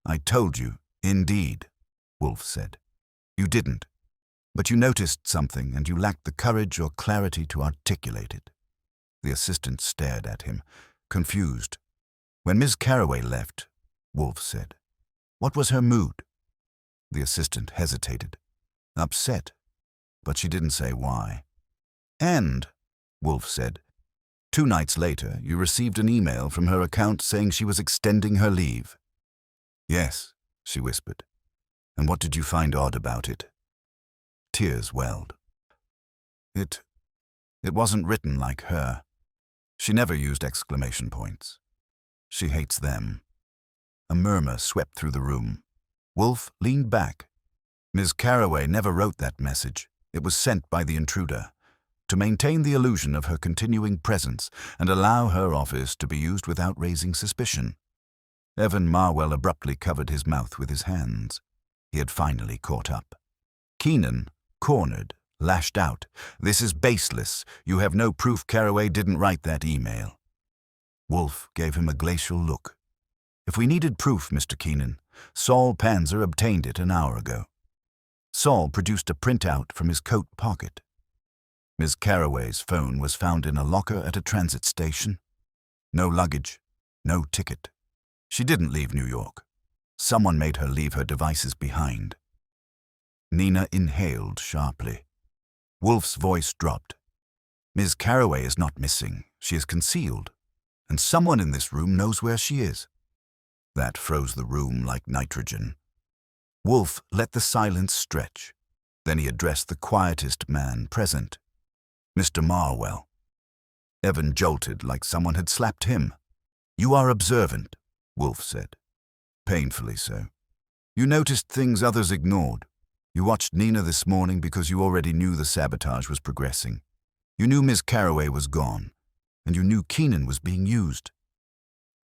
"I told you." "Indeed," Wolfe said. "You didn't. But you noticed something, and you lacked the courage or clarity to articulate it." The assistant stared at him, confused. "When Ms. Carraway left," Wolfe said, "what was her mood?" The assistant hesitated. "Upset," but she didn't say why. "And," Wolfe said, "2 nights later, you received an email from her account saying she was extending her leave." "Yes," she whispered. "And what did you find odd about it?" Tears welled. It wasn't written like her. She never used exclamation points. She hates them." A murmur swept through the room. Wolfe leaned back. "Ms. Carraway never wrote that message. It was sent by the intruder, to maintain the illusion of her continuing presence and allow her office to be used without raising suspicion." Evan Marwell abruptly covered his mouth with his hands. He had finally caught up. Keenan, cornered, lashed out. "This is baseless. You have no proof Carraway didn't write that email." Wolfe gave him a glacial look. "If we needed proof, Mr. Keenan, Saul Panzer obtained it an hour ago." Saul produced a printout from his coat pocket. Ms. Carraway's phone was found in a locker at a transit station. No luggage, no ticket. She didn't leave New York. Someone made her leave her devices behind. Nina inhaled sharply. Wolfe's voice dropped. "Ms. Carraway is not missing. She is concealed. And someone in this room knows where she is." That froze the room like nitrogen. Wolfe let the silence stretch. Then he addressed the quietest man present. "Mr. Marwell." Evan jolted like someone had slapped him. "You are observant," Wolfe said. "Painfully so. You noticed things others ignored. You watched Nina this morning because you already knew the sabotage was progressing. You knew Ms. Carraway was gone, and you knew Keenan was being used."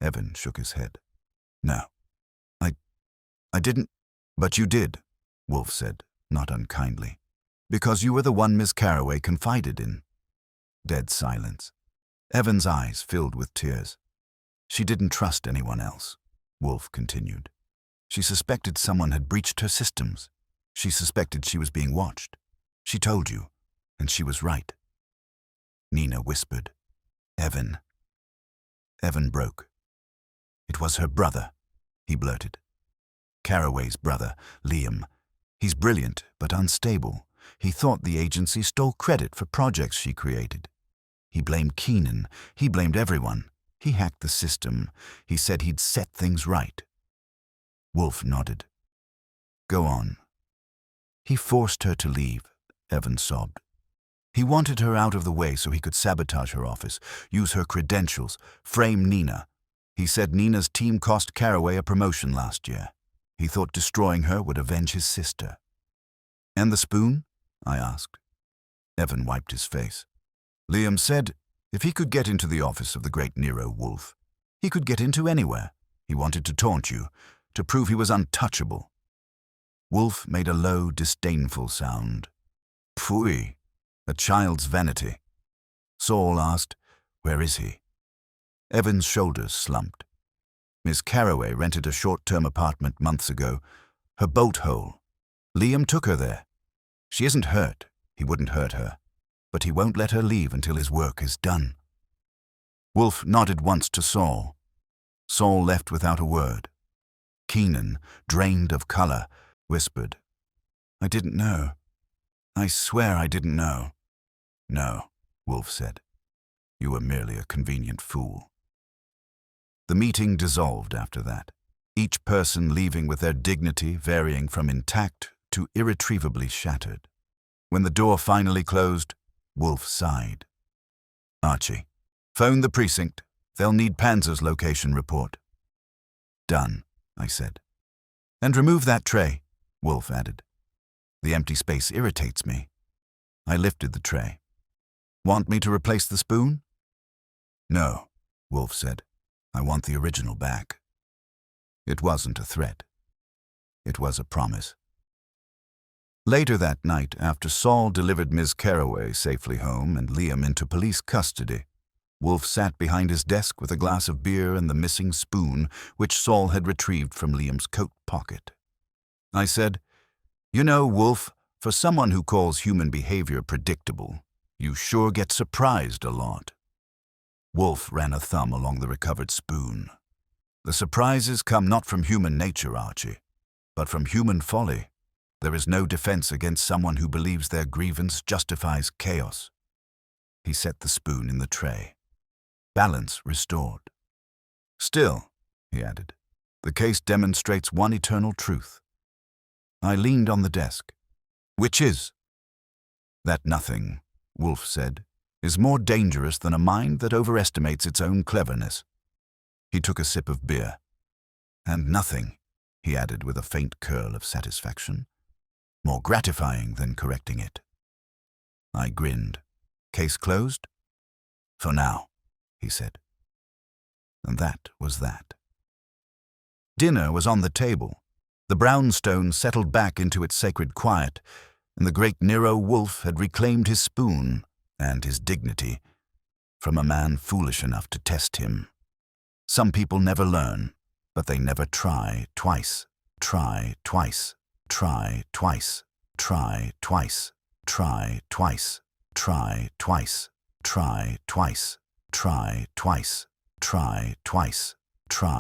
Evan shook his head. "No, I I didn't. But you did, Wolfe said, not unkindly. Because you were the one Miss Carroway confided in. Dead silence. Evan's eyes filled with tears. She didn't trust anyone else, Wolfe continued. She suspected someone had breached her systems. She suspected she was being watched. She told you, and she was right. Nina whispered. Evan. Evan broke. It was her brother, he blurted. Carroway's brother, Liam. He's brilliant, but unstable. He thought the agency stole credit for projects she created. He blamed Keenan. He blamed everyone. He hacked the system. He said he'd set things right. Wolfe nodded. Go on. He forced her to leave, Evan sobbed. He wanted her out of the way so he could sabotage her office, use her credentials, frame Nina. He said Nina's team cost Carroway a promotion last year. He thought destroying her would avenge his sister. And the spoon? I asked. Evan wiped his face. Liam said if he could get into the office of the great Nero Wolfe, he could get into anywhere. He wanted to taunt you, to prove he was untouchable. Wolfe made a low, disdainful sound. Phooey, a child's vanity. Saul asked, where is he? Evan's shoulders slumped. Miss Carroway rented a short-term apartment months ago, her boat hole. Liam took her there. She isn't hurt. He wouldn't hurt her. But he won't let her leave until his work is done. Wolfe nodded once to Saul. Saul left without a word. Keenan, drained of color, whispered, I didn't know. I swear I didn't know. No, Wolfe said. You were merely a convenient fool. The meeting dissolved after that, each person leaving with their dignity varying from intact to irretrievably shattered. When the door finally closed, Wolfe sighed. Archie, phone the precinct. They'll need Panzer's location report. Done, I said. And remove that tray, Wolfe added. The empty space irritates me. I lifted the tray. Want me to replace the spoon? No, Wolfe said. I want the original back. It wasn't a threat. It was a promise. Later that night, after Saul delivered Ms. Carroway safely home and Liam into police custody, Wolfe sat behind his desk with a glass of beer and the missing spoon, which Saul had retrieved from Liam's coat pocket. I said, You know, Wolfe, for someone who calls human behavior predictable, you sure get surprised a lot. Wolfe ran a thumb along the recovered spoon. The surprises come not from human nature, Archie, but from human folly. There is no defense against someone who believes their grievance justifies chaos. He set the spoon in the tray. Balance restored. Still, he added, the case demonstrates one eternal truth. I leaned on the desk. Which is? That nothing, Wolfe said, is more dangerous than a mind that overestimates its own cleverness. He took a sip of beer. And nothing, he added with a faint curl of satisfaction, more gratifying than correcting it. I grinned. Case closed? For now, he said. And that was that. Dinner was on the table. The brownstone settled back into its sacred quiet, and the great Nero Wolfe had reclaimed his spoon and his dignity from a man foolish enough to test him. Some people never learn, but they never try twice. Try twice. Try twice. Try twice. Try twice. Try twice. Try twice. Try twice. Try twice. Try